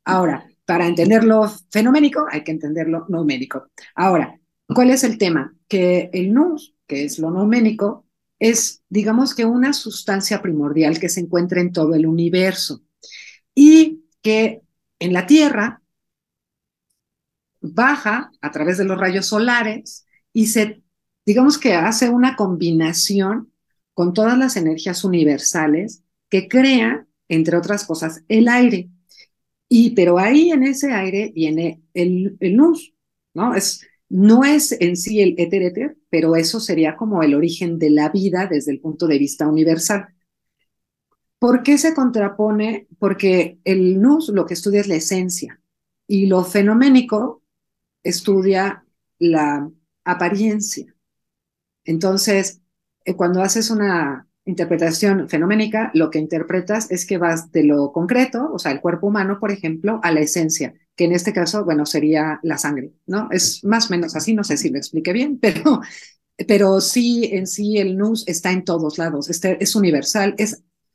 Ahora, para entender lo fenoménico hay que entender lo nouménico. Ahora, ¿cuál es el tema? Que el nous, que es lo nouménico, es, digamos que una sustancia primordial que se encuentra en todo el universo y que en la Tierra baja a través de los rayos solares y digamos que hace una combinación con todas las energías universales que crea, entre otras cosas, el aire. Pero ahí en ese aire viene el nous, ¿no? No es en sí el éter, pero eso sería como el origen de la vida desde el punto de vista universal. ¿Por qué se contrapone? Porque el nous lo que estudia es la esencia y lo fenoménico estudia la apariencia. Entonces, cuando haces una interpretación fenoménica, lo que interpretas es que vas de lo concreto, o sea, el cuerpo humano, por ejemplo, a la esencia, que en este caso, bueno, sería la sangre, ¿no? Es más o menos así, no sé si lo expliqué bien, pero sí, en sí, el nous está en todos lados, es universal.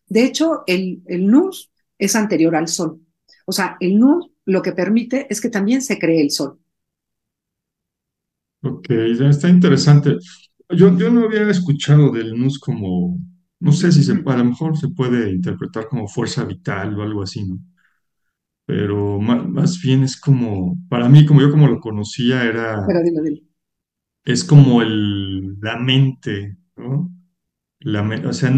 De hecho, el nous es anterior al sol. O sea, el nous lo que permite es que también se cree el sol. ok, ya está interesante. Yo no había escuchado del nus como, no sé si a lo mejor se puede interpretar como fuerza vital o algo así, ¿no? Pero más, bien es como, para mí, como yo como lo conocía, Pero dilo, dilo. es como la mente, ¿no? O sea,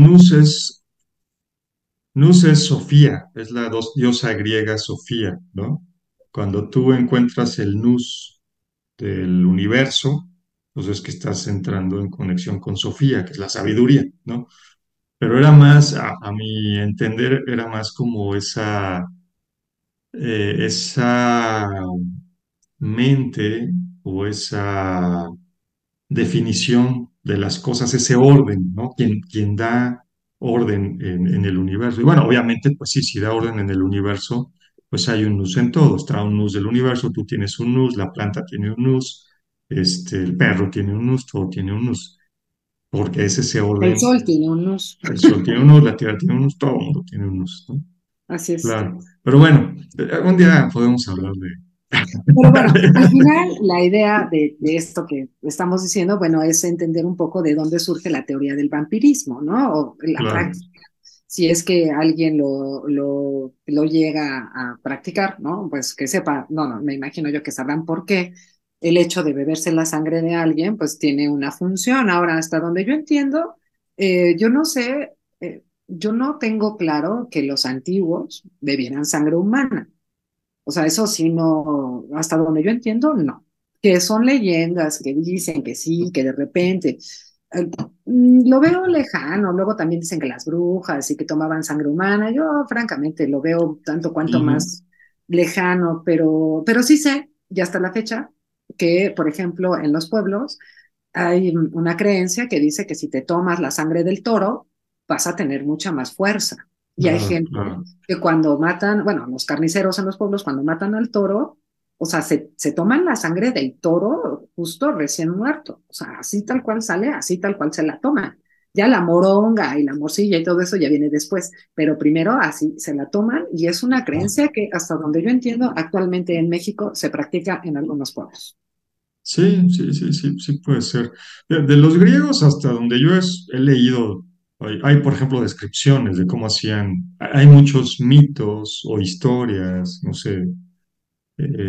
Nus es Sofía, es la diosa griega Sofía, ¿no? Cuando tú encuentras el Nus del universo, pues es que estás entrando en conexión con Sofía, que es la sabiduría, ¿no? Pero era más, a mi entender, era más como esa mente o esa definición de las cosas, ese orden, ¿no? Quien da orden en el universo. Y bueno, obviamente, pues sí, si da orden en el universo, pues hay un nus en todo. Está un nus del universo, tú tienes un nus, la planta tiene un nus, el perro tiene un nus, todo tiene un nus, porque es ese El orden. sol tiene un nus, El sol tiene un nus, la tierra tiene un nus, todo el mundo tiene un nus, ¿no? así es. Claro. Pero bueno, algún día podemos hablar de... Pero bueno, al final la idea de esto que estamos diciendo, bueno, es entender un poco de dónde surge la teoría del vampirismo, ¿no? O la Claro, práctica, si es que alguien lo llega a practicar, ¿no? Pues que sepa, no, me imagino yo que sabrán por qué el hecho de beberse la sangre de alguien, pues tiene una función. Ahora, hasta donde yo entiendo, yo no sé, yo no tengo claro que los antiguos bebieran sangre humana. O sea, eso sí no, hasta donde yo entiendo, no. Que son leyendas que dicen que sí, que de repente eh, lo veo lejano. Luego también dicen que las brujas y que tomaban sangre humana. Yo, francamente, lo veo tanto cuanto sí, ¿no? más lejano, pero sí sé, ya hasta la fecha, que, por ejemplo, en los pueblos hay una creencia que dice que si te tomas la sangre del toro, vas a tener mucha más fuerza. Y hay Claro, gente claro. que cuando matan, bueno, los carniceros en los pueblos, cuando matan al toro, o sea, se toman la sangre del toro justo recién muerto. O sea, así tal cual sale, así tal cual se la toman. Ya la moronga y la morcilla y todo eso ya viene después, pero primero así se la toman y es una creencia que hasta donde yo entiendo actualmente en México se practica en algunos pueblos. Sí, sí, sí, sí, sí puede ser. De los griegos, hasta donde yo he leído, por ejemplo, descripciones de cómo hacían, hay muchos mitos o historias, no sé,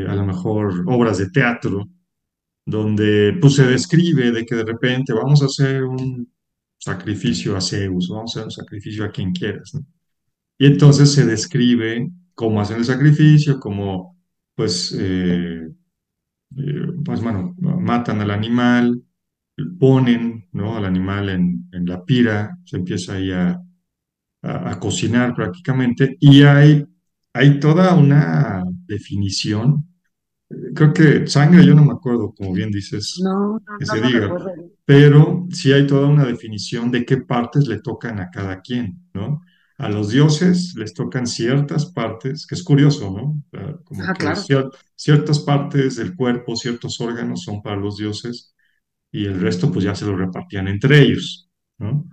a lo mejor obras de teatro, donde pues se describe de que de repente vamos a hacer un sacrificio a Zeus, vamos a hacer un sacrificio a quien quieras, ¿no? Y entonces se describe cómo hacen el sacrificio, cómo, pues, pues bueno, matan al animal, ponen, ¿no? Al animal en la pira, se empieza ahí a cocinar prácticamente, y hay toda una definición. Creo que sangre, yo no me acuerdo, como bien dices, No, no, que no se lo diga, recuerdo. pero sí hay toda una definición de qué partes le tocan a cada quien, ¿no? A los dioses les tocan ciertas partes, que es curioso, ¿no? Como Ah, que claro. ciertas partes del cuerpo, ciertos órganos son para los dioses y el resto pues ya se lo repartían entre ellos, ¿no?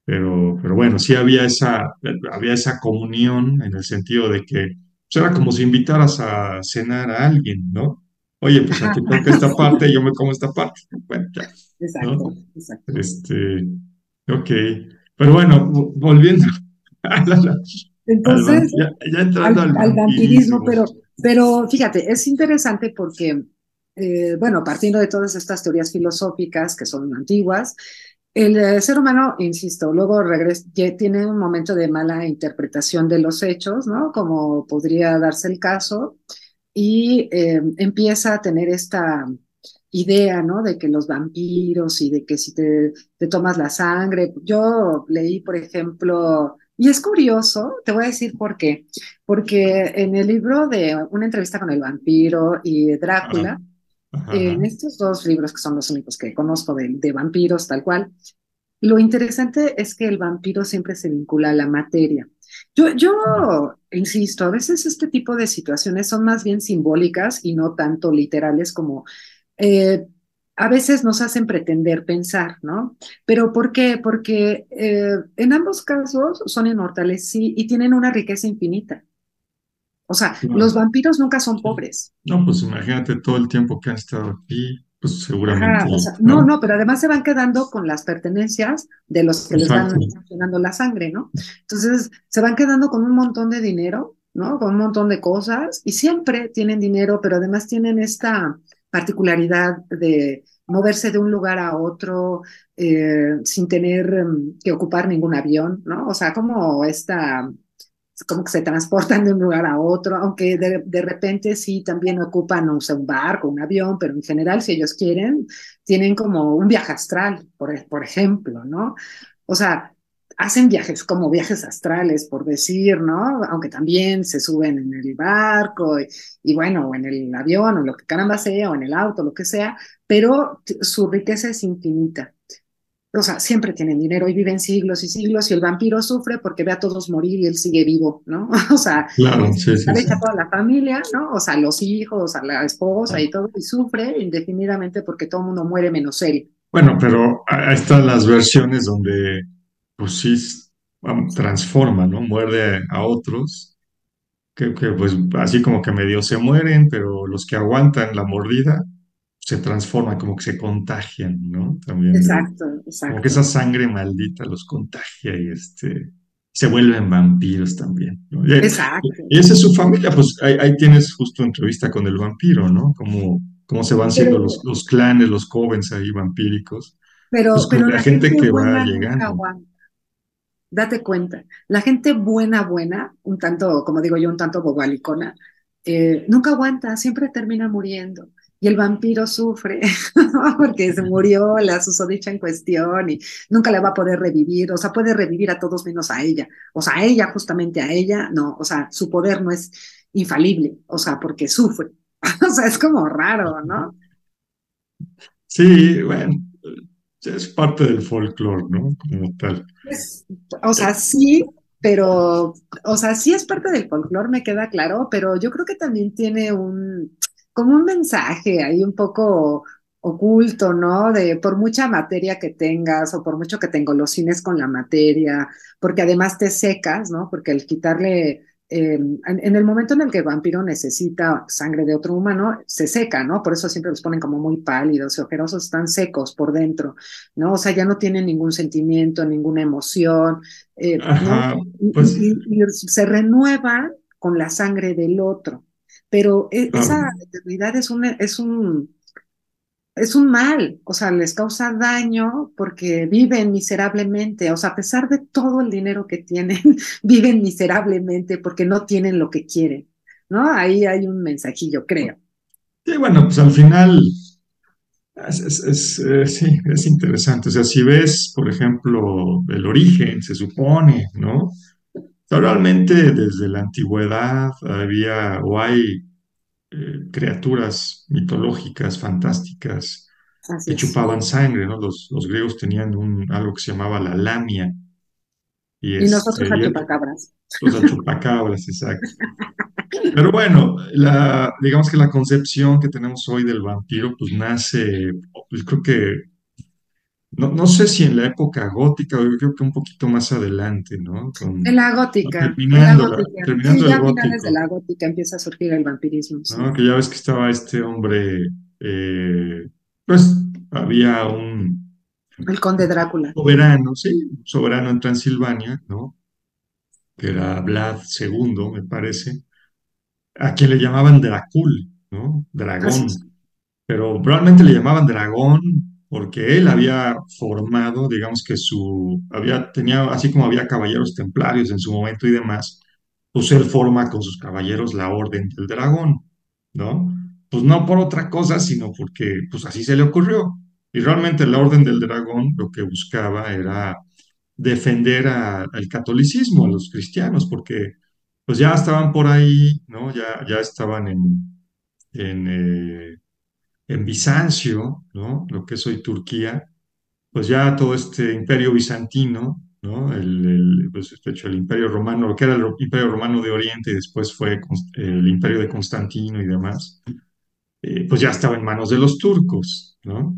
Pero bueno, sí había esa comunión en el sentido de que pues, era como si invitaras a cenar a alguien, ¿no? Oye, pues Ajá, aquí toca esta parte y yo me como esta parte. Bueno, ya, ¿no? exacto, exacto. Este, ok. Pero bueno, volviendo a Entonces, ya entrando al al vampirismo, vampirismo. pero fíjate, es interesante porque, bueno, partiendo de todas estas teorías filosóficas que son antiguas, el ser humano, insisto, luego tiene un momento de mala interpretación de los hechos, ¿no? Como podría darse el caso, y empieza a tener esta idea, ¿no? De que los vampiros y de que si te tomas la sangre. Yo leí, por ejemplo, y es curioso, te voy a decir por qué, porque en el libro de Una entrevista con el vampiro y Ah, Drácula, ajá, en ajá. estos dos libros que son los únicos que conozco de vampiros tal cual, lo interesante es que el vampiro siempre se vincula a la materia. Yo insisto, a veces este tipo de situaciones son más bien simbólicas y no tanto literales como eh, a veces nos hacen pretender pensar, ¿no? Pero ¿por qué? Porque en ambos casos son inmortales, sí, y tienen una riqueza infinita. O sea, los Claro, vampiros nunca son sí. pobres. No, pues imagínate todo el tiempo que han estado aquí, pues seguramente, Ajá, o sea, no, ¿no? no, pero además se van quedando con las pertenencias de los que les Exacto. van funcionando la sangre, ¿no? Entonces, se van quedando con un montón de dinero, ¿no? Con un montón de cosas y siempre tienen dinero, pero además tienen esta particularidad de moverse de un lugar a otro sin tener que ocupar ningún avión, ¿no? O sea, como que se transportan de un lugar a otro, aunque de repente sí también ocupan, no sé, un barco, un avión, pero en general, si ellos quieren, tienen como un viaje astral, por ejemplo, ¿no? O sea, hacen viajes como viajes astrales, por decir, ¿no? Aunque también se suben en el barco y bueno, o en el avión, o lo que caramba sea, o en el auto, lo que sea, pero su riqueza es infinita. O sea, siempre tienen dinero y viven siglos y siglos y el vampiro sufre porque ve a todos morir y él sigue vivo, ¿no? O sea, Claro, se sí, sí, sí. echa a toda la familia, ¿no? O sea, los hijos, a la esposa y todo, y sufre indefinidamente porque todo el mundo muere menos él. Bueno, pero ahí están las versiones donde, pues sí, transforma, ¿no? Muerde a otros, que pues así como que medio se mueren, pero los que aguantan la mordida se transforman, como que se contagian, ¿no? También Exacto, como que exacto, esa sangre maldita los contagia y se vuelven vampiros también, ¿no? exacto. Y esa es su familia, pues ahí tienes justo entrevista con el vampiro, ¿no? Cómo se van siendo Pero, los clanes, los covens ahí vampíricos, pues con pero la la gente gente que va buena nunca llegando. aguanta. Date cuenta, la gente buena, buena, un tanto, como digo yo, un tanto bobalicona, nunca aguanta, siempre termina muriendo. Y el vampiro sufre porque se murió la susodicha en cuestión y nunca la va a poder revivir. O sea, puede revivir a todos menos a ella. O sea, a ella, justamente a ella, no. O sea, su poder no es infalible. O sea, porque sufre. O sea, es como raro, ¿no? Sí, bueno, es parte del folclore, ¿no? Como tal. Pues, o Eh, sea, sí, pero, o sea, sí es parte del folclore, me queda claro, pero yo creo que también tiene como un mensaje ahí un poco oculto, ¿no? De por mucha materia que tengas o por mucho que te engolosines con la materia, porque además te secas, ¿no? Porque al quitarle, en el momento en el que el vampiro necesita sangre de otro humano, se seca, ¿no? Por eso siempre los ponen como muy pálidos y ojerosos, están secos por dentro. ¿No? O sea, ya no tienen ningún sentimiento, ninguna emoción, ¿no? Ajá, Y, pues, y se renuevan con la sangre del otro. Pero claro. esa eternidad es un mal, o sea, les causa daño porque viven miserablemente, o sea, a pesar de todo el dinero que tienen, viven miserablemente porque no tienen lo que quieren, ¿no? Ahí hay un mensajillo, creo. Sí, bueno, pues al final sí, es interesante. O sea, si ves, por ejemplo, el origen, se supone, ¿no? O sea, realmente desde la antigüedad había o hay criaturas mitológicas, fantásticas, Así que es. chupaban sangre, ¿no? Los griegos tenían algo que se llamaba la lamia, y Y nosotros a chupacabras. los chupacabras, exacto. Pero bueno, digamos que la concepción que tenemos hoy del vampiro, pues nace, pues creo que, no sé si en la época gótica, o yo creo que un poquito más adelante, ¿no? En la gótica. Sí, Terminando el ya a finales de gótico, la gótica empieza a surgir el vampirismo, sí. ¿no? Que ya ves que estaba este hombre, pues había un El conde Drácula. soberano, sí, un soberano en Transilvania, ¿no? Que era Vlad II, me parece, a quien le llamaban Dracul, ¿no? Así es. Dragón. Pero probablemente le llamaban dragón porque él había formado, digamos que tenía, así como había caballeros templarios en su momento y demás, pues él forma con sus caballeros la Orden del Dragón, ¿no? Pues no por otra cosa, sino porque pues así se le ocurrió. Y realmente la Orden del Dragón lo que buscaba era defender al catolicismo, a los cristianos, porque pues ya estaban por ahí, ¿no? Ya estaban en, eh, en Bizancio, ¿no? Lo que es hoy Turquía, pues ya todo este imperio bizantino, ¿no? Pues, de hecho, el imperio romano, lo que era el imperio romano de Oriente y después fue el imperio de Constantino y demás, pues ya estaba en manos de los turcos, ¿no?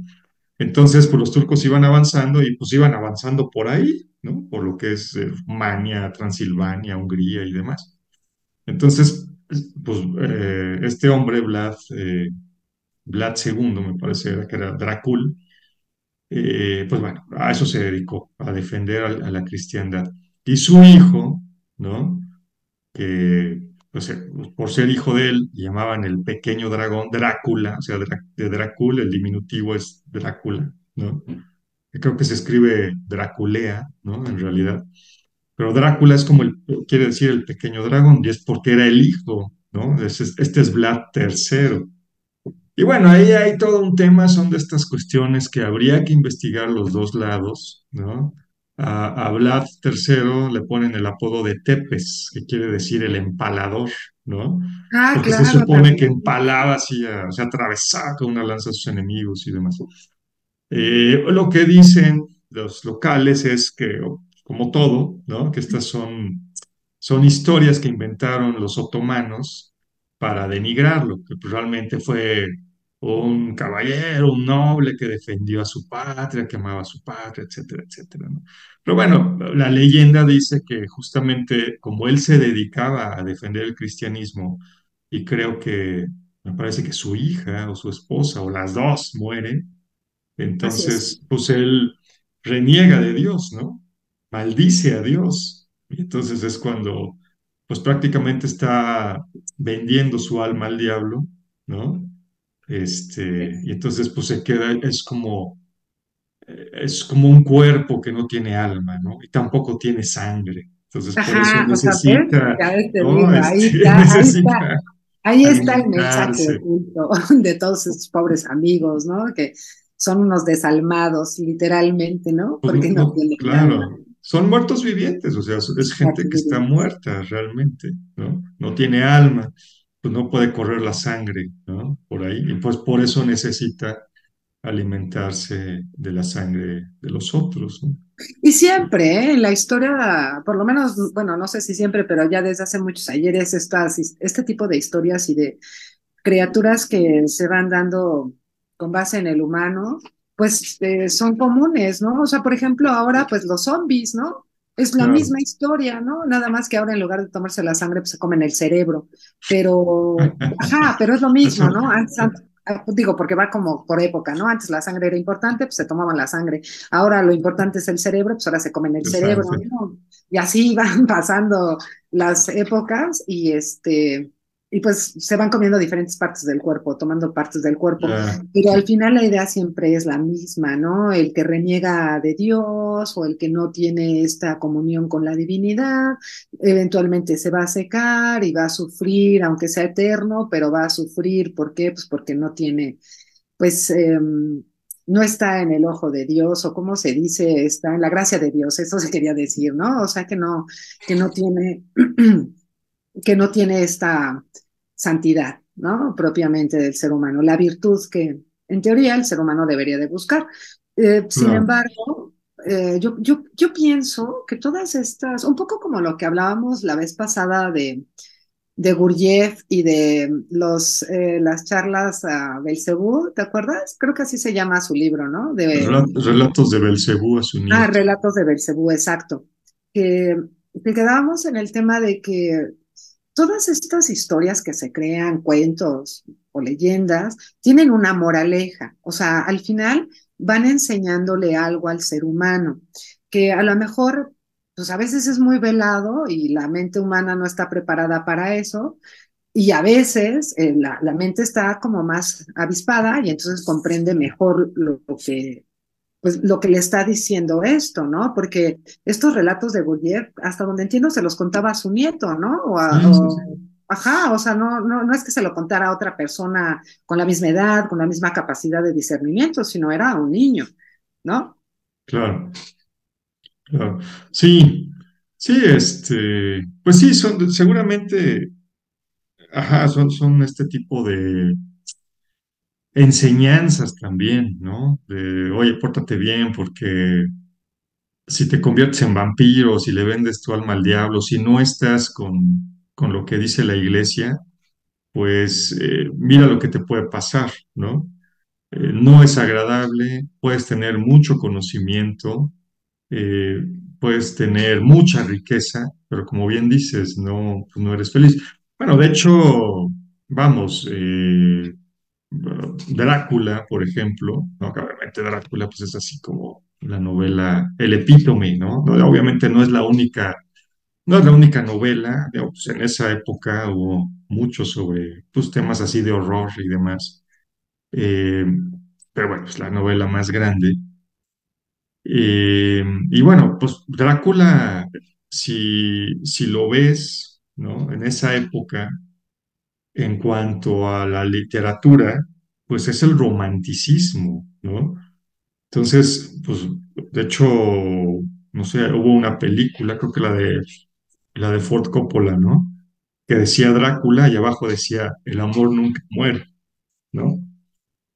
Entonces, pues los turcos iban avanzando y pues iban avanzando por ahí, ¿no? Por lo que es Rumania, Transilvania, Hungría y demás. Entonces, pues este hombre, Vlad II, me parece que era Drácula, pues bueno, a eso se dedicó, a defender a la cristiandad. Y su hijo, ¿no? Que pues, por ser hijo de él, le llamaban el pequeño dragón Drácula, o sea, de Drácula, el diminutivo es Drácula, ¿no? Que creo que se escribe Draculea, ¿no? En realidad. Pero Drácula es como quiere decir el pequeño dragón, y es porque era el hijo, ¿no? Este es Vlad III. Y bueno, ahí hay todo un tema, son de estas cuestiones que habría que investigar los dos lados, ¿no? A Vlad III le ponen el apodo de Tepes, que quiere decir el empalador, ¿no? Ah, Porque se claro, supone que también. empalaba así, o sea, atravesaba con una lanza a sus enemigos y demás. Lo que dicen los locales es que, como todo, ¿no? Que estas son historias que inventaron los otomanos para denigrarlo, que pues, realmente fue un caballero, un noble que defendió a su patria, que amaba a su patria, etcétera, etcétera, ¿no? Pero bueno, la leyenda dice que justamente como él se dedicaba a defender el cristianismo, y creo que me parece que su hija o su esposa o las dos mueren, Así es. entonces pues él reniega de Dios, ¿no? Maldice a Dios. Y entonces es cuando pues prácticamente está vendiendo su alma al diablo, ¿no? Y entonces pues se queda, es como un cuerpo que no tiene alma, ¿no? Y tampoco tiene sangre. Entonces por eso Ajá, o sea, ¿ves? necesita, Ya ves, te ¿no? digo, ahí está, ahí está. Necesita Ahí está el mensaje alimentarse. oculto de todos esos pobres amigos, ¿no? Que son unos desalmados, literalmente, ¿no? Pues Porque no, no no, tienen alma. claro, son muertos vivientes, o sea, es gente que está muerta realmente, ¿no? No tiene alma, pues no puede correr la sangre, ¿no? Por ahí, y pues por eso necesita alimentarse de la sangre de los otros, ¿no? Y siempre, ¿eh? En la historia, por lo menos, bueno, no sé si siempre, pero ya desde hace muchos ayeres, este tipo de historias y de criaturas que se van dando con base en el humano, pues son comunes, ¿no? O sea, por ejemplo, ahora, pues los zombies, ¿no? Es la Claro. misma historia, ¿no? Nada más que ahora en lugar de tomarse la sangre, pues se comen el cerebro. Pero, ajá, pero es lo mismo, Eso, ¿no? Digo, porque va como por época, ¿no? Antes la sangre era importante, pues se tomaban la sangre. Ahora lo importante es el cerebro, pues ahora se comen el cerebro, exacto. ¿no? Y así van pasando las épocas y pues se van comiendo diferentes partes del cuerpo, tomando partes del cuerpo, Ya, pero al final la idea siempre es la misma, ¿no? El que reniega de Dios o el que no tiene esta comunión con la divinidad, eventualmente se va a secar y va a sufrir, aunque sea eterno, pero va a sufrir, ¿por qué? Pues porque no tiene, pues... no está en el ojo de Dios, o como se dice, está en la gracia de Dios, eso se quería decir, ¿no? O sea, que no tiene que no tiene esta santidad, ¿no? Propiamente del ser humano, la virtud que en teoría el ser humano debería de buscar. Sin claro. embargo, yo pienso que todas estas, un poco como lo que hablábamos la vez pasada de Gurdjieff y de las charlas a Belcebú, ¿te acuerdas? Creo que así se llama su libro, ¿no? Relatos de Belcebú a su nieto. Relatos de Belcebú, exacto. Que, que quedábamos en el tema de que todas estas historias que se crean, cuentos o leyendas, tienen una moraleja. O sea, al final van enseñándole algo al ser humano, que a lo mejor, pues a veces es muy velado y la mente humana no está preparada para eso. Y a veces la mente está como más avispada y entonces comprende mejor que pues lo que le está diciendo esto, ¿no? Porque estos relatos de Gurdjieff, hasta donde entiendo, se los contaba a su nieto, ¿no? Sí, sí, sí. Ajá, o sea, no es que se lo contara a otra persona con la misma edad, con la misma capacidad de discernimiento, sino era un niño, ¿no? Claro, claro. Sí, sí, pues sí, seguramente, ajá, son este tipo de enseñanzas también, ¿no? De, oye, pórtate bien porque si te conviertes en vampiro, si le vendes tu alma al diablo, si no estás con lo que dice la iglesia, pues mira lo que te puede pasar, ¿no? No es agradable, puedes tener mucho conocimiento, eh, puedes tener mucha riqueza, pero como bien dices, no, pues no eres feliz. Bueno, de hecho, vamos, Drácula, por ejemplo, ¿no? Que obviamente Drácula pues es así como la novela, el epítome, ¿no? Obviamente no es la única novela, digo, pues en esa época hubo mucho sobre pues, temas así de horror y demás. Eh, pero bueno, es la novela más grande. Y bueno, pues Drácula, si lo ves, ¿no? En esa época, en cuanto a la literatura, pues es el romanticismo, ¿no? Entonces, pues, de hecho, no sé, hubo una película, creo que la de Ford Coppola, ¿no? Que decía Drácula y abajo decía, el amor nunca muere, ¿no?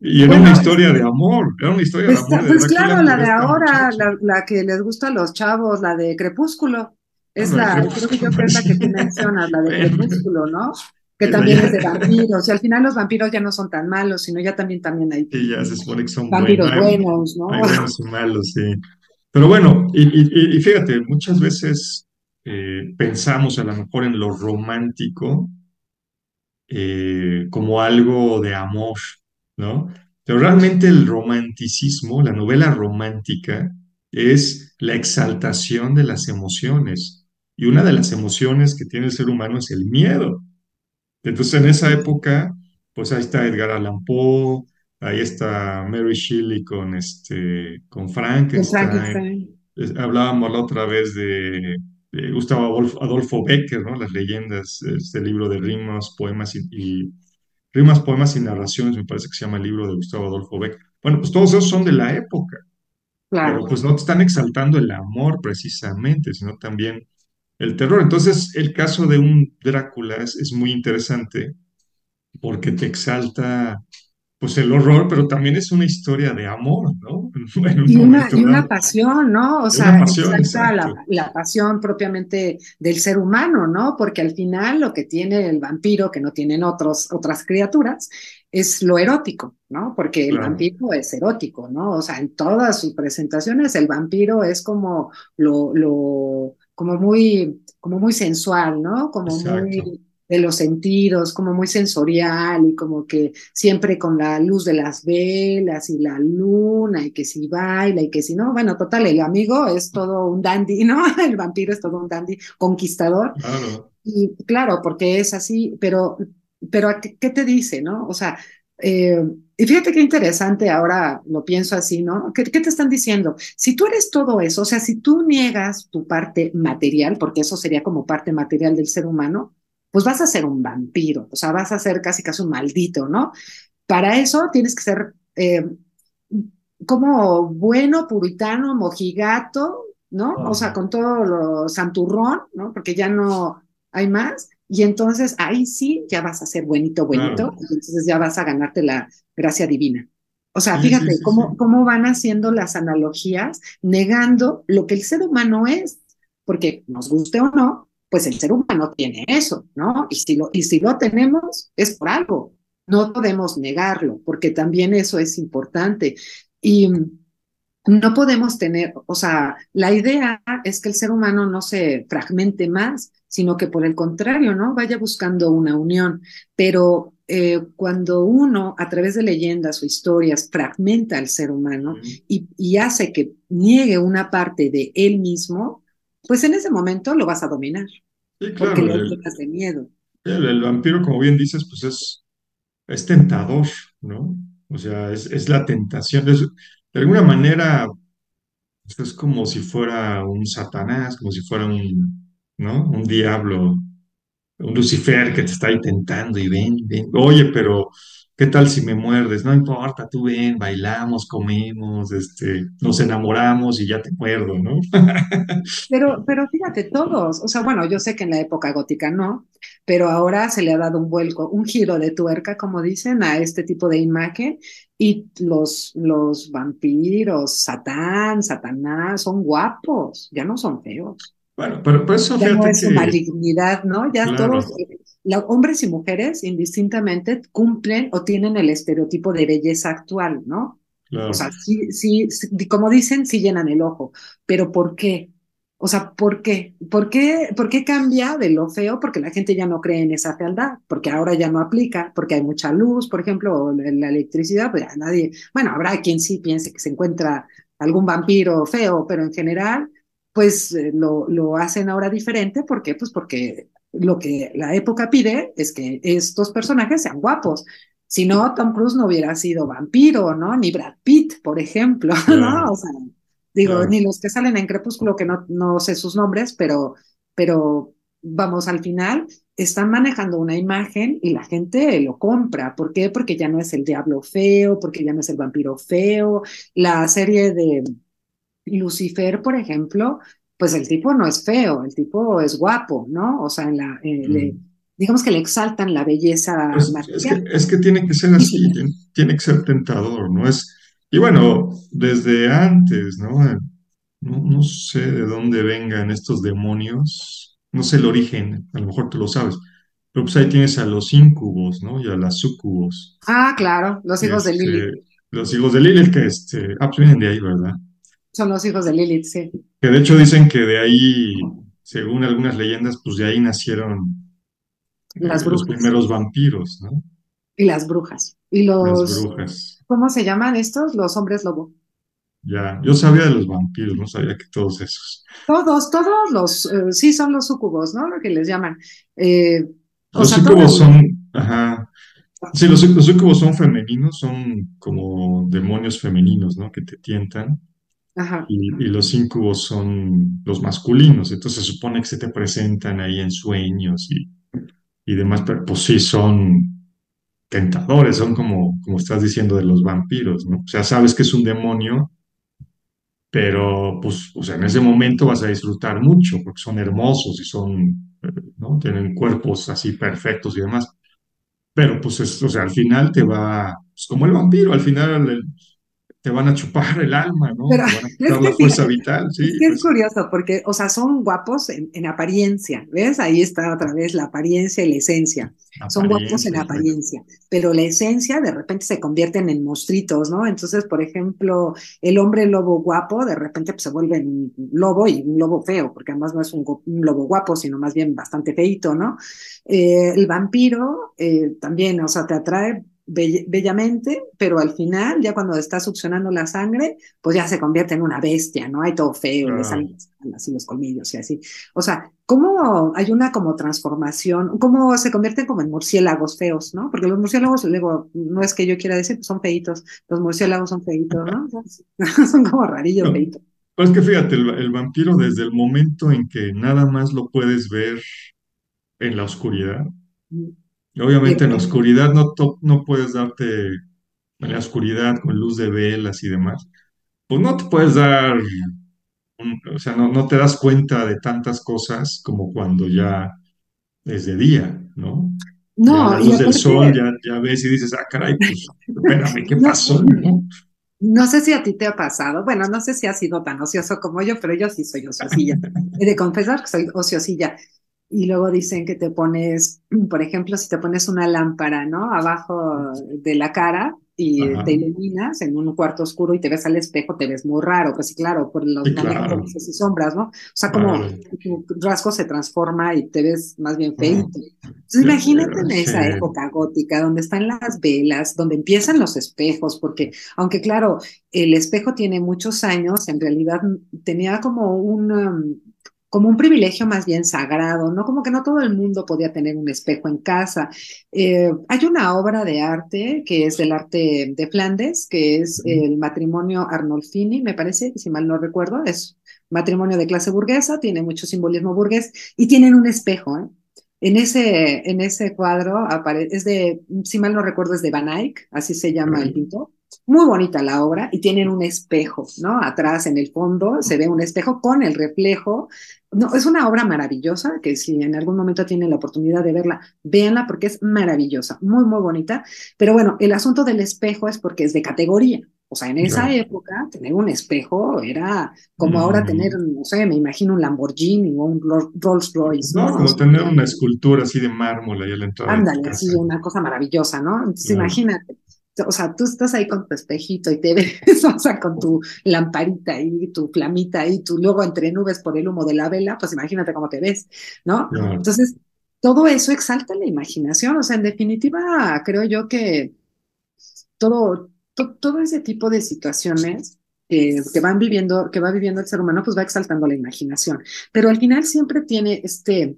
Y era una Bueno, historia de amor, era una historia de pues, amor, de pues verdad que le claro, la enamoré a de esta ahora, muchacha. la que les gusta a los chavos, la de Crepúsculo, Ah, es no, de creo que Crepúsculo, yo que es la que tú sí. mencionas, la de Bueno, Crepúsculo, ¿no? Que esa también es ya, de vampiros, y al final los vampiros ya no son tan malos, sino ya también hay sí, ya se supone que son buenos, vampiros buenos, ¿no? hay buenos y malos, sí. Pero bueno, y fíjate, muchas veces pensamos a lo mejor en lo romántico como algo de amor, ¿no? Pero realmente el romanticismo, la novela romántica, es la exaltación de las emociones. Y una de las emociones que tiene el ser humano es el miedo. Entonces, en esa época, pues ahí está Edgar Allan Poe, ahí está Mary Shelley con Con Frankenstein. Frankenstein. Hablábamos la otra vez de Gustavo Adolfo Bécquer, ¿no? Las leyendas, este libro de rimas, poemas rimas, poemas y narraciones, me parece que se llama el libro de Gustavo Adolfo Bécquer. Bueno, pues todos esos son de la época, pero Claro. pues no te están exaltando el amor precisamente, sino también el terror. Entonces, el caso de un Drácula es muy interesante porque te exalta pues el horror, pero también es una historia de amor, ¿no? En un momento Y una dado, pasión, ¿no? O de una sea, pasión, exalta exacto. la pasión propiamente del ser humano, ¿no? Porque al final lo que tiene el vampiro, que no tienen otras criaturas, es lo erótico, ¿no? Porque el Claro, vampiro es erótico, ¿no? O sea, en todas sus presentaciones el vampiro es como como muy sensual, ¿no? Como exacto. muy de los sentidos, como muy sensorial y como que siempre con la luz de las velas y la luna y que si baila y que si no, bueno, total, el amigo es todo un dandy, ¿no? El vampiro es todo un dandy conquistador Claro. y claro, porque es así, pero ¿qué te dice, no? O sea, eh, y fíjate qué interesante ahora lo pienso así, ¿no? ¿Qué te están diciendo? Si tú eres todo eso, o sea, si tú niegas tu parte material, porque eso sería como parte material del ser humano, pues vas a ser un vampiro, o sea, vas a ser casi casi un maldito, ¿no? Para eso tienes que ser como bueno, puritano, mojigato, ¿no? O sea, Ajá. con todo lo santurrón, ¿no? Porque ya no hay más. Y entonces ahí sí ya vas a ser buenito, buenito, Claro. y entonces ya vas a ganarte la gracia divina. O sea, Sí, sí, fíjate sí, sí. cómo van haciendo las analogías, negando lo que el ser humano es, porque nos guste o no, pues el ser humano tiene eso, ¿no? Y si lo tenemos, es por algo. No podemos negarlo, porque también eso es importante. Y no podemos tener, o sea, la idea es que el ser humano no se fragmente más, sino que por el contrario, ¿no? Vaya buscando una unión. Pero cuando uno, a través de leyendas o historias, fragmenta al ser humano Sí, y hace que niegue una parte de él mismo, pues en ese momento lo vas a dominar, sí, porque claro. le llenas de miedo. El vampiro, como bien dices, pues es tentador, ¿no? O sea, es la tentación. De alguna manera, pues, es como si fuera un Satanás, como si fuera ¿no? Un diablo, un Lucifer que te está ahí tentando y ven, ven. Oye, pero ¿qué tal si me muerdes? No importa, tú ven, bailamos, comemos, nos enamoramos y ya te muerdo, ¿no? Pero fíjate, todos, o sea, bueno, yo sé que en la época gótica no, pero ahora se le ha dado un vuelco, un giro de tuerca, como dicen, a este tipo de imagen, y los vampiros, Satán, Satanás, son guapos, ya no son feos, Bueno, pero eso ya no fíjate es su que, malignidad, ¿no? Ya todos, claro, hombres y mujeres, indistintamente, cumplen o tienen el estereotipo de belleza actual, ¿no? O claro. sea, sí, como dicen, sí llenan el ojo, pero ¿por qué? O sea, ¿por qué? ¿Por qué cambia de lo feo? Porque la gente ya no cree en esa fealdad, porque ahora ya no aplica, porque hay mucha luz, por ejemplo, o la electricidad, pues ya nadie, bueno, habrá quien sí piense que se encuentra algún vampiro feo, pero en general, pues lo hacen ahora diferente, ¿por qué? Pues porque lo que la época pide es que estos personajes sean guapos. Si no, Tom Cruise no hubiera sido vampiro, ¿no? Ni Brad Pitt, por ejemplo, ¿no? O Claro, sea, digo, claro. ni los que salen en Crepúsculo, que no sé sus nombres, pero vamos, al final están manejando una imagen y la gente lo compra. ¿Por qué? Porque ya no es el diablo feo, porque ya no es el vampiro feo. La serie de Lucifer, por ejemplo, pues el tipo no es feo, el tipo es guapo, ¿no? O sea, Mm. digamos que le exaltan la belleza Pues material. es que tiene que ser así, Física. tiene que ser tentador, ¿no? Y bueno, desde antes, ¿no? No sé de dónde vengan estos demonios, no sé el origen, a lo mejor tú lo sabes, pero pues ahí tienes a los íncubos, ¿no? Y a las súcubos, Ah, claro, los hijos de Lilith. este, los hijos de Lilith, que pues vienen de ahí, ¿verdad? Son los hijos de Lilith, sí. Que de hecho dicen que de ahí, según algunas leyendas, pues de ahí nacieron Las los brujas primeros vampiros, ¿no? y las brujas. Y Las los, brujas. ¿cómo se llaman estos? Los hombres lobo. Ya, yo sabía de los vampiros, no sabía que todos esos. Todos los, sí, son los súcubos, ¿no? Lo que les llaman. Eh, o Los sea, todos súcubos son, ajá, sí, los súcubos son femeninos, son como demonios femeninos, ¿no? Que te tientan. ajá. Y los íncubos son los masculinos, entonces se supone que se te presentan ahí en sueños y demás, pero pues sí son tentadores, son como estás diciendo de los vampiros, ¿no? O sea, sabes que es un demonio, pero pues, o sea, en ese momento vas a disfrutar mucho porque son hermosos y son, ¿no? Tienen cuerpos así perfectos y demás. Pero pues, o sea, al final te va, pues, como el vampiro, al final te van a chupar el alma, ¿no? Pero Te van a es quitar la que fuerza fíjate, vital, es sí, que es pues curioso porque, o sea, son guapos en apariencia, ¿ves? Ahí está otra vez la apariencia y la esencia. Son guapos en apariencia, exacto. apariencia, pero la esencia de repente se convierten en monstruitos, ¿no? Entonces, por ejemplo, el hombre lobo guapo de repente pues, se vuelve un lobo y un lobo feo, porque además no es un lobo guapo, sino más bien bastante feito, ¿no? El vampiro también, o sea, te atrae bellamente, pero al final, ya cuando está succionando la sangre, pues ya se convierte en una bestia, ¿no? Hay todo feo y le Claro. salen las alas y los colmillos y así. O sea, ¿cómo hay una como transformación? ¿Cómo se convierten como en murciélagos feos, ¿no? Porque los murciélagos, luego, no es que yo quiera decir, pues son feitos, los murciélagos son feitos, ¿no? Son como rarillos No, feitos. pues que fíjate, el vampiro desde el momento en que nada más lo puedes ver en la oscuridad, y Y obviamente en la oscuridad no puedes darte, en la oscuridad con luz de velas y demás, pues no te puedes dar, o sea, no te das cuenta de tantas cosas como cuando ya es de día, ¿no? Ya a no, la y luz del sol aparte, ya ves y dices, ah, caray, pues espérame, ¿qué no, pasó? ¿No? no sé si a ti te ha pasado, bueno, no sé si has sido tan ocioso como yo, pero yo sí soy ociosilla. He de confesar que soy ociosilla. Y luego dicen que te pones, por ejemplo, si te pones una lámpara, ¿no? Abajo de la cara y Ajá, te iluminas en un cuarto oscuro y te ves al espejo, te ves muy raro, pues sí, claro, por los sí, manejos de claro, luces y sombras, ¿no? O sea, como claro. tu rasgo se transforma y te ves más bien Ah, feíto. Entonces, imagínate en sí, esa época gótica, donde están las velas, donde empiezan los espejos, porque aunque claro, el espejo tiene muchos años, en realidad tenía como un privilegio más bien sagrado, ¿no? Como que no todo el mundo podía tener un espejo en casa. Hay una obra de arte que es del arte de Flandes, que es el matrimonio Arnolfini, me parece, si mal no recuerdo, es matrimonio de clase burguesa, tiene mucho simbolismo burgués y tienen un espejo, ¿eh? En ese cuadro es de, si mal no recuerdo, es de Van Eyck, así se llama el ok. pintor. Muy bonita la obra y tienen un espejo, ¿no? Atrás en el fondo se ve un espejo con el reflejo. No, es una obra maravillosa que si en algún momento tienen la oportunidad de verla, véanla porque es maravillosa, muy, muy bonita. Pero bueno, el asunto del espejo es porque es de categoría. O sea, en esa Ya. época tener un espejo era como ahora tener, Mm, no sé, me imagino un Lamborghini o un Rolls Royce, no, ¿no? O como sea, tener una escultura así de mármol ahí a la entrada de tu ándale, casa. así, una cosa maravillosa, ¿no? Entonces, Claro, imagínate, o sea, tú estás ahí con tu espejito y te ves, o sea, con tu lamparita y tu flamita y tú luego entre nubes por el humo de la vela, pues imagínate cómo te ves, ¿no? claro. Entonces, todo eso exalta la imaginación, o sea, en definitiva, creo yo que todo ese tipo de situaciones que va viviendo el ser humano, pues va exaltando la imaginación, pero al final siempre tiene este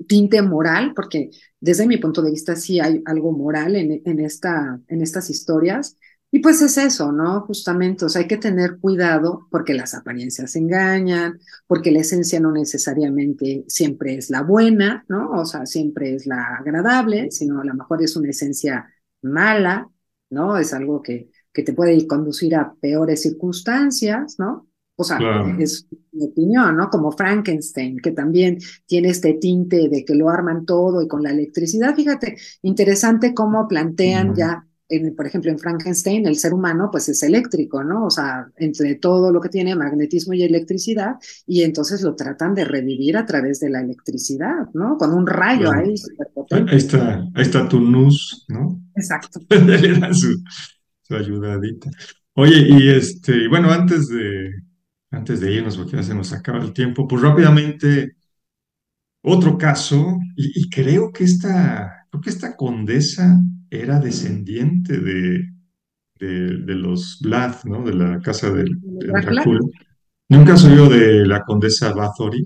tinte moral, porque desde mi punto de vista sí hay algo moral en estas historias. Y pues es eso, ¿no? Justamente, o sea, hay que tener cuidado porque las apariencias engañan, porque la esencia no necesariamente siempre es la buena, ¿no? O sea, siempre es la agradable, sino a lo mejor es una esencia mala, ¿no? Es algo que te puede conducir a peores circunstancias, ¿no? O sea, claro. es mi opinión, ¿no? Como Frankenstein, que también tiene este tinte de que lo arman todo y con la electricidad. Fíjate, interesante cómo plantean Mm. ya, por ejemplo, en Frankenstein, el ser humano pues es eléctrico, ¿no? O sea, entre todo lo que tiene magnetismo y electricidad, y entonces lo tratan de revivir a través de la electricidad, ¿no? Con un rayo Claro. ahí superpotente. Ahí está tu nus, ¿no? Exacto. Le dan su ayudadita. Oye, y bueno, antes de irnos, porque ya se nos acaba el tiempo, pues rápidamente, otro caso, y creo que esta condesa era descendiente de los Vlad, ¿no? De la casa de ¿Drácula? Drácula. ¿Nunca has oído de la condesa Bathory?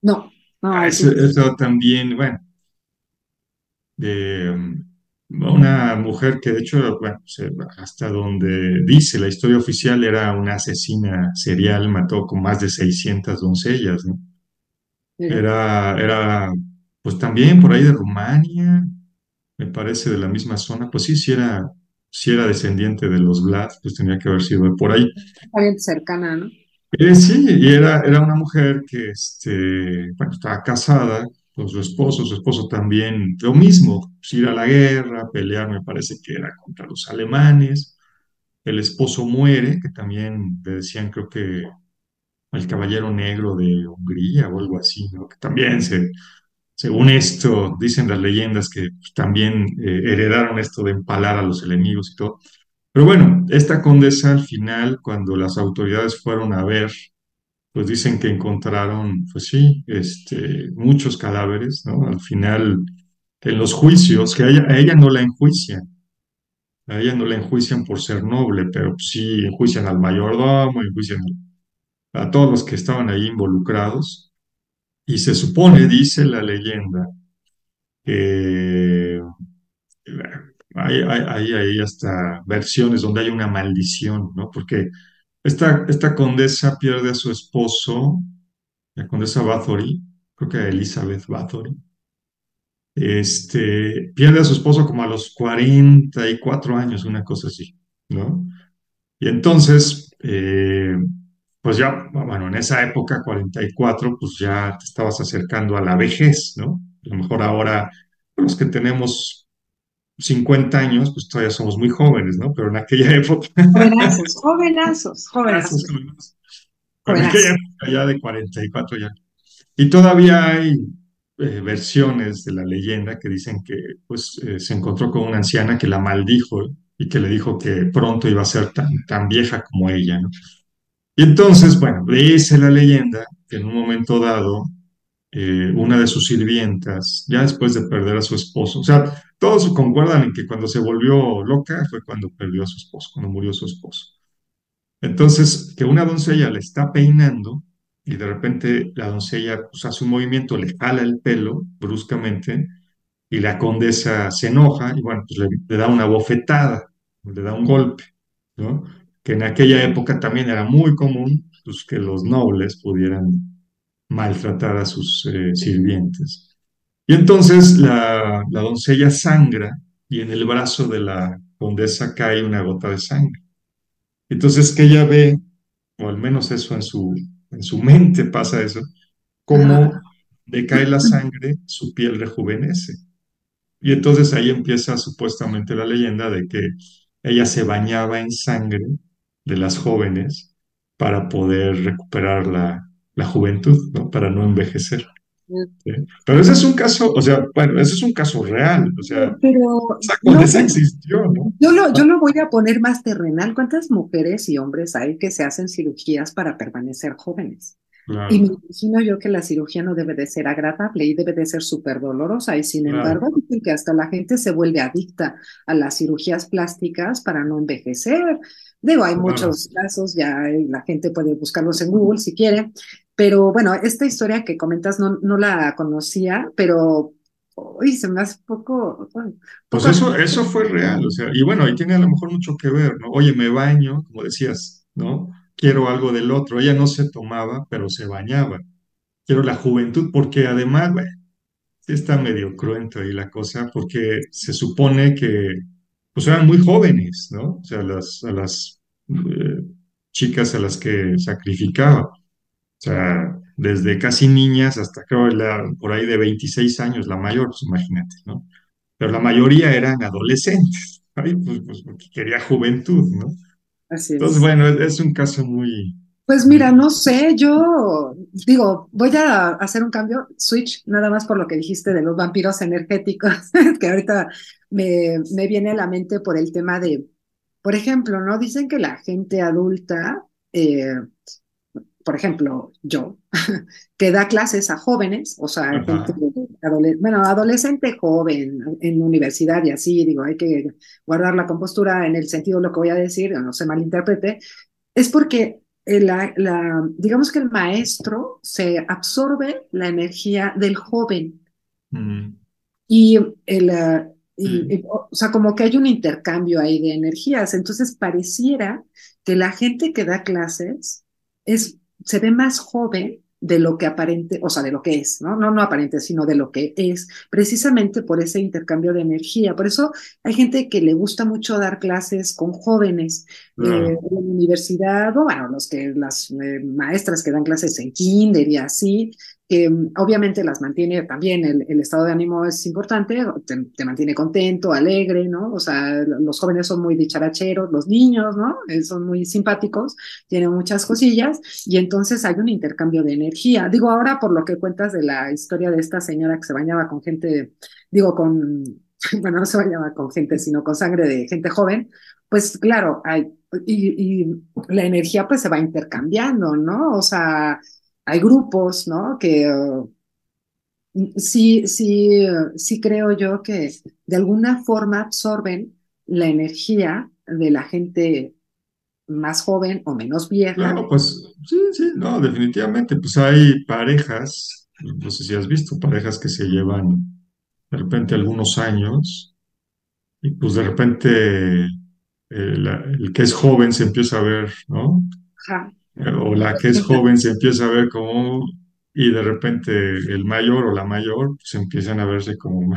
No, no, Eso, sí. eso también, bueno, de una mujer que de hecho, bueno, hasta donde dice la historia oficial era una asesina serial, mató con más de 600 doncellas, ¿no? Mira. Pues también por ahí de Rumania, me parece de la misma zona, pues sí, sí era descendiente de los Vlad, pues tenía que haber sido de por ahí. Está bien cercana, ¿no? Sí, y era una mujer que, bueno, estaba casada con su esposo también, lo mismo, pues, ir a la guerra, pelear, me parece que era contra los alemanes, el esposo muere, que también le decían, creo que el caballero negro de Hungría o algo así, ¿no? Que también, según esto, dicen las leyendas que pues, también heredaron esto de empalar a los enemigos y todo. Pero bueno, esta condesa al final, cuando las autoridades fueron a ver, pues dicen que encontraron, pues sí, muchos cadáveres, ¿no? Al final, en los juicios, que a ella no la enjuician, a ella no la enjuician por ser noble, pero sí enjuician al mayordomo, enjuician a todos los que estaban ahí involucrados, y se supone, dice la leyenda, que hay hasta versiones donde hay una maldición, ¿no? Porque esta condesa pierde a su esposo, la condesa Bathory, creo que Elizabeth Bathory, pierde a su esposo como a los 44 años, una cosa así, ¿no? Y entonces, pues ya, bueno, en esa época, 44, pues ya te estabas acercando a la vejez, ¿no? A lo mejor ahora, los que tenemos 50 años, pues todavía somos muy jóvenes, ¿no? Pero en aquella época, Jovenazos, jovenazos, esos jovenazos, jóvenes, pero en aquella jovenazos. época ya de 44 ya. Y todavía hay versiones de la leyenda que dicen que pues, se encontró con una anciana que la maldijo y que le dijo que pronto iba a ser tan vieja como ella, ¿no? Y entonces, bueno, dice la leyenda que en un momento dado, una de sus sirvientas, ya después de perder a su esposo, o sea, todos concuerdan en que cuando se volvió loca fue cuando perdió a su esposo, cuando murió su esposo. Entonces, que una doncella le está peinando y de repente la doncella pues, hace un movimiento, le jala el pelo bruscamente y la condesa se enoja y bueno, pues le da una bofetada, le da un golpe, ¿no? Que en aquella época también era muy común pues, que los nobles pudieran maltratar a sus sirvientes. Y entonces la doncella sangra y en el brazo de la condesa cae una gota de sangre. Entonces que ella ve, o al menos eso en su mente pasa eso, Ajá. cómo decae la sangre, su piel rejuvenece. Y entonces ahí empieza supuestamente la leyenda de que ella se bañaba en sangre de las jóvenes para poder recuperar la juventud, ¿no? Para no envejecer. ¿Sí? Pero ese es un caso, o sea, bueno, ese es un caso real, o sea, Pero esa no, condesa existió, ¿no? yo lo voy a poner más terrenal. ¿Cuántas mujeres y hombres hay que se hacen cirugías para permanecer jóvenes? Y me Claro, imagino yo que la cirugía no debe de ser agradable y debe de ser súper dolorosa. Y sin claro, embargo, dicen que hasta la gente se vuelve adicta a las cirugías plásticas para no envejecer. Digo, hay claro. muchos casos, ya la gente puede buscarlos en Google si quiere. Pero bueno, esta historia que comentas no la conocía, pero uy, se me hace bueno, Pues poco eso fue real, o sea, y bueno, ahí tiene a lo mejor mucho que ver, ¿no? Oye, me baño, como decías, ¿no? Quiero algo del otro. Ella no se tomaba, pero se bañaba. Quiero la juventud, porque además, bueno, sí está medio cruento ahí la cosa, porque se supone que, pues eran muy jóvenes, ¿no? O sea, a las chicas a las que sacrificaba. O sea, desde casi niñas hasta creo por ahí de 26 años, la mayor, pues imagínate, ¿no? Pero la mayoría eran adolescentes, ay, pues porque quería juventud, ¿no? Así Entonces, es. bueno, es un caso muy, Pues muy... mira, no sé, yo digo, voy a hacer un cambio, switch, nada más por lo que dijiste de los vampiros energéticos, que ahorita me viene a la mente por el tema de, por ejemplo, ¿no? Dicen que la gente adulta, por ejemplo, yo, que da clases a jóvenes, o sea, gente, Ajá. bueno, adolescente joven en universidad y así, digo, hay que guardar la compostura en el sentido de lo que voy a decir, no se malinterprete, es porque digamos que el maestro se absorbe la energía del joven Mm, y sí, o sea, como que hay un intercambio ahí de energías. Entonces pareciera que la gente que da clases se ve más joven de lo que aparente, o sea, de lo que es, ¿no? No, no aparente, sino de lo que es, precisamente por ese intercambio de energía. Por eso hay gente que le gusta mucho dar clases con jóvenes en claro. la universidad, o bueno, las maestras que dan clases en kinder y así, que obviamente las mantiene también, el estado de ánimo es importante, te mantiene contento, alegre, ¿no? O sea, los jóvenes son muy dicharacheros, los niños, ¿no? Son muy simpáticos, tienen muchas cosillas y entonces hay un intercambio de energía. Digo, ahora por lo que cuentas de la historia de esta señora que se bañaba con gente, digo, bueno, no se bañaba con gente, sino con sangre de gente joven, pues claro, y la energía pues se va intercambiando, ¿no? O sea, hay grupos, ¿no? Que sí creo yo que de alguna forma absorben la energía de la gente más joven o menos vieja. Claro, pues sí, sí, no, definitivamente. Pues hay parejas, no sé si has visto, parejas que se llevan de repente algunos años y pues de repente el que es joven se empieza a ver, ¿no? Ajá, O la que es joven se empieza a ver como, y de repente el mayor o la mayor se empiezan a verse como,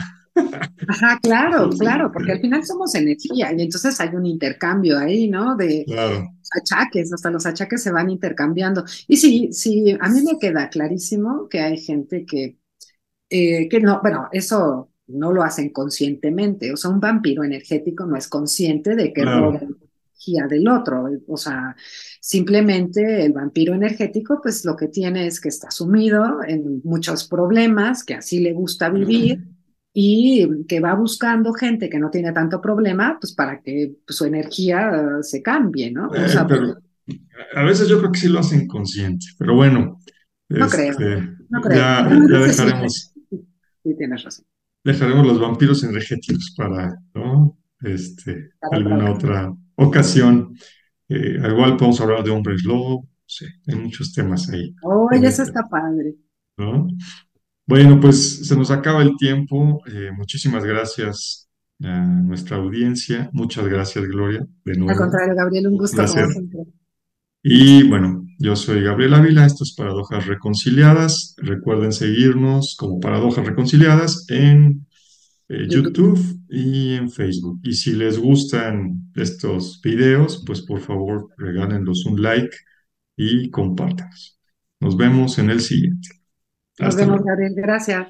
ajá, claro, claro, porque al este, final somos energía y entonces hay un intercambio ahí, ¿no? De claro, achaques, hasta los achaques se van intercambiando. Y sí, sí, a mí me queda clarísimo que hay gente que no, bueno, eso no lo hacen conscientemente, o sea, un vampiro energético no es consciente de que roba claro. la energía del otro, o sea, simplemente el vampiro energético, pues lo que tiene es que está sumido en muchos problemas, que así le gusta vivir y que va buscando gente que no tiene tanto problema, pues para que pues, su energía se cambie, ¿no? O sea, Pero a veces yo creo que sí lo hacen consciente, pero bueno, no creo, este, no creo. ya No sé si sí, tienes razón. dejaremos los vampiros energéticos para, ¿no? Para otra Alguna ocasión. otra ocasión. Al igual podemos hablar de hombres lobo, sí, hay muchos temas ahí por Oye, ahí, eso está padre. ¿no? Bueno, pues se nos acaba el tiempo. Muchísimas gracias a nuestra audiencia. Muchas gracias, Gloria, de Al nuevo. contrario, Gabriel, un Un gusto como placer. siempre. Y bueno, yo soy Gabriel Ávila, esto es Paradojas Reconciliadas. Recuerden seguirnos como Paradojas Reconciliadas en YouTube. YouTube y en Facebook. Y si les gustan estos videos, pues por favor regálenlos un like y compártanos. Nos vemos en el siguiente. Nos Hasta vemos, luego. Gabriel. Gracias.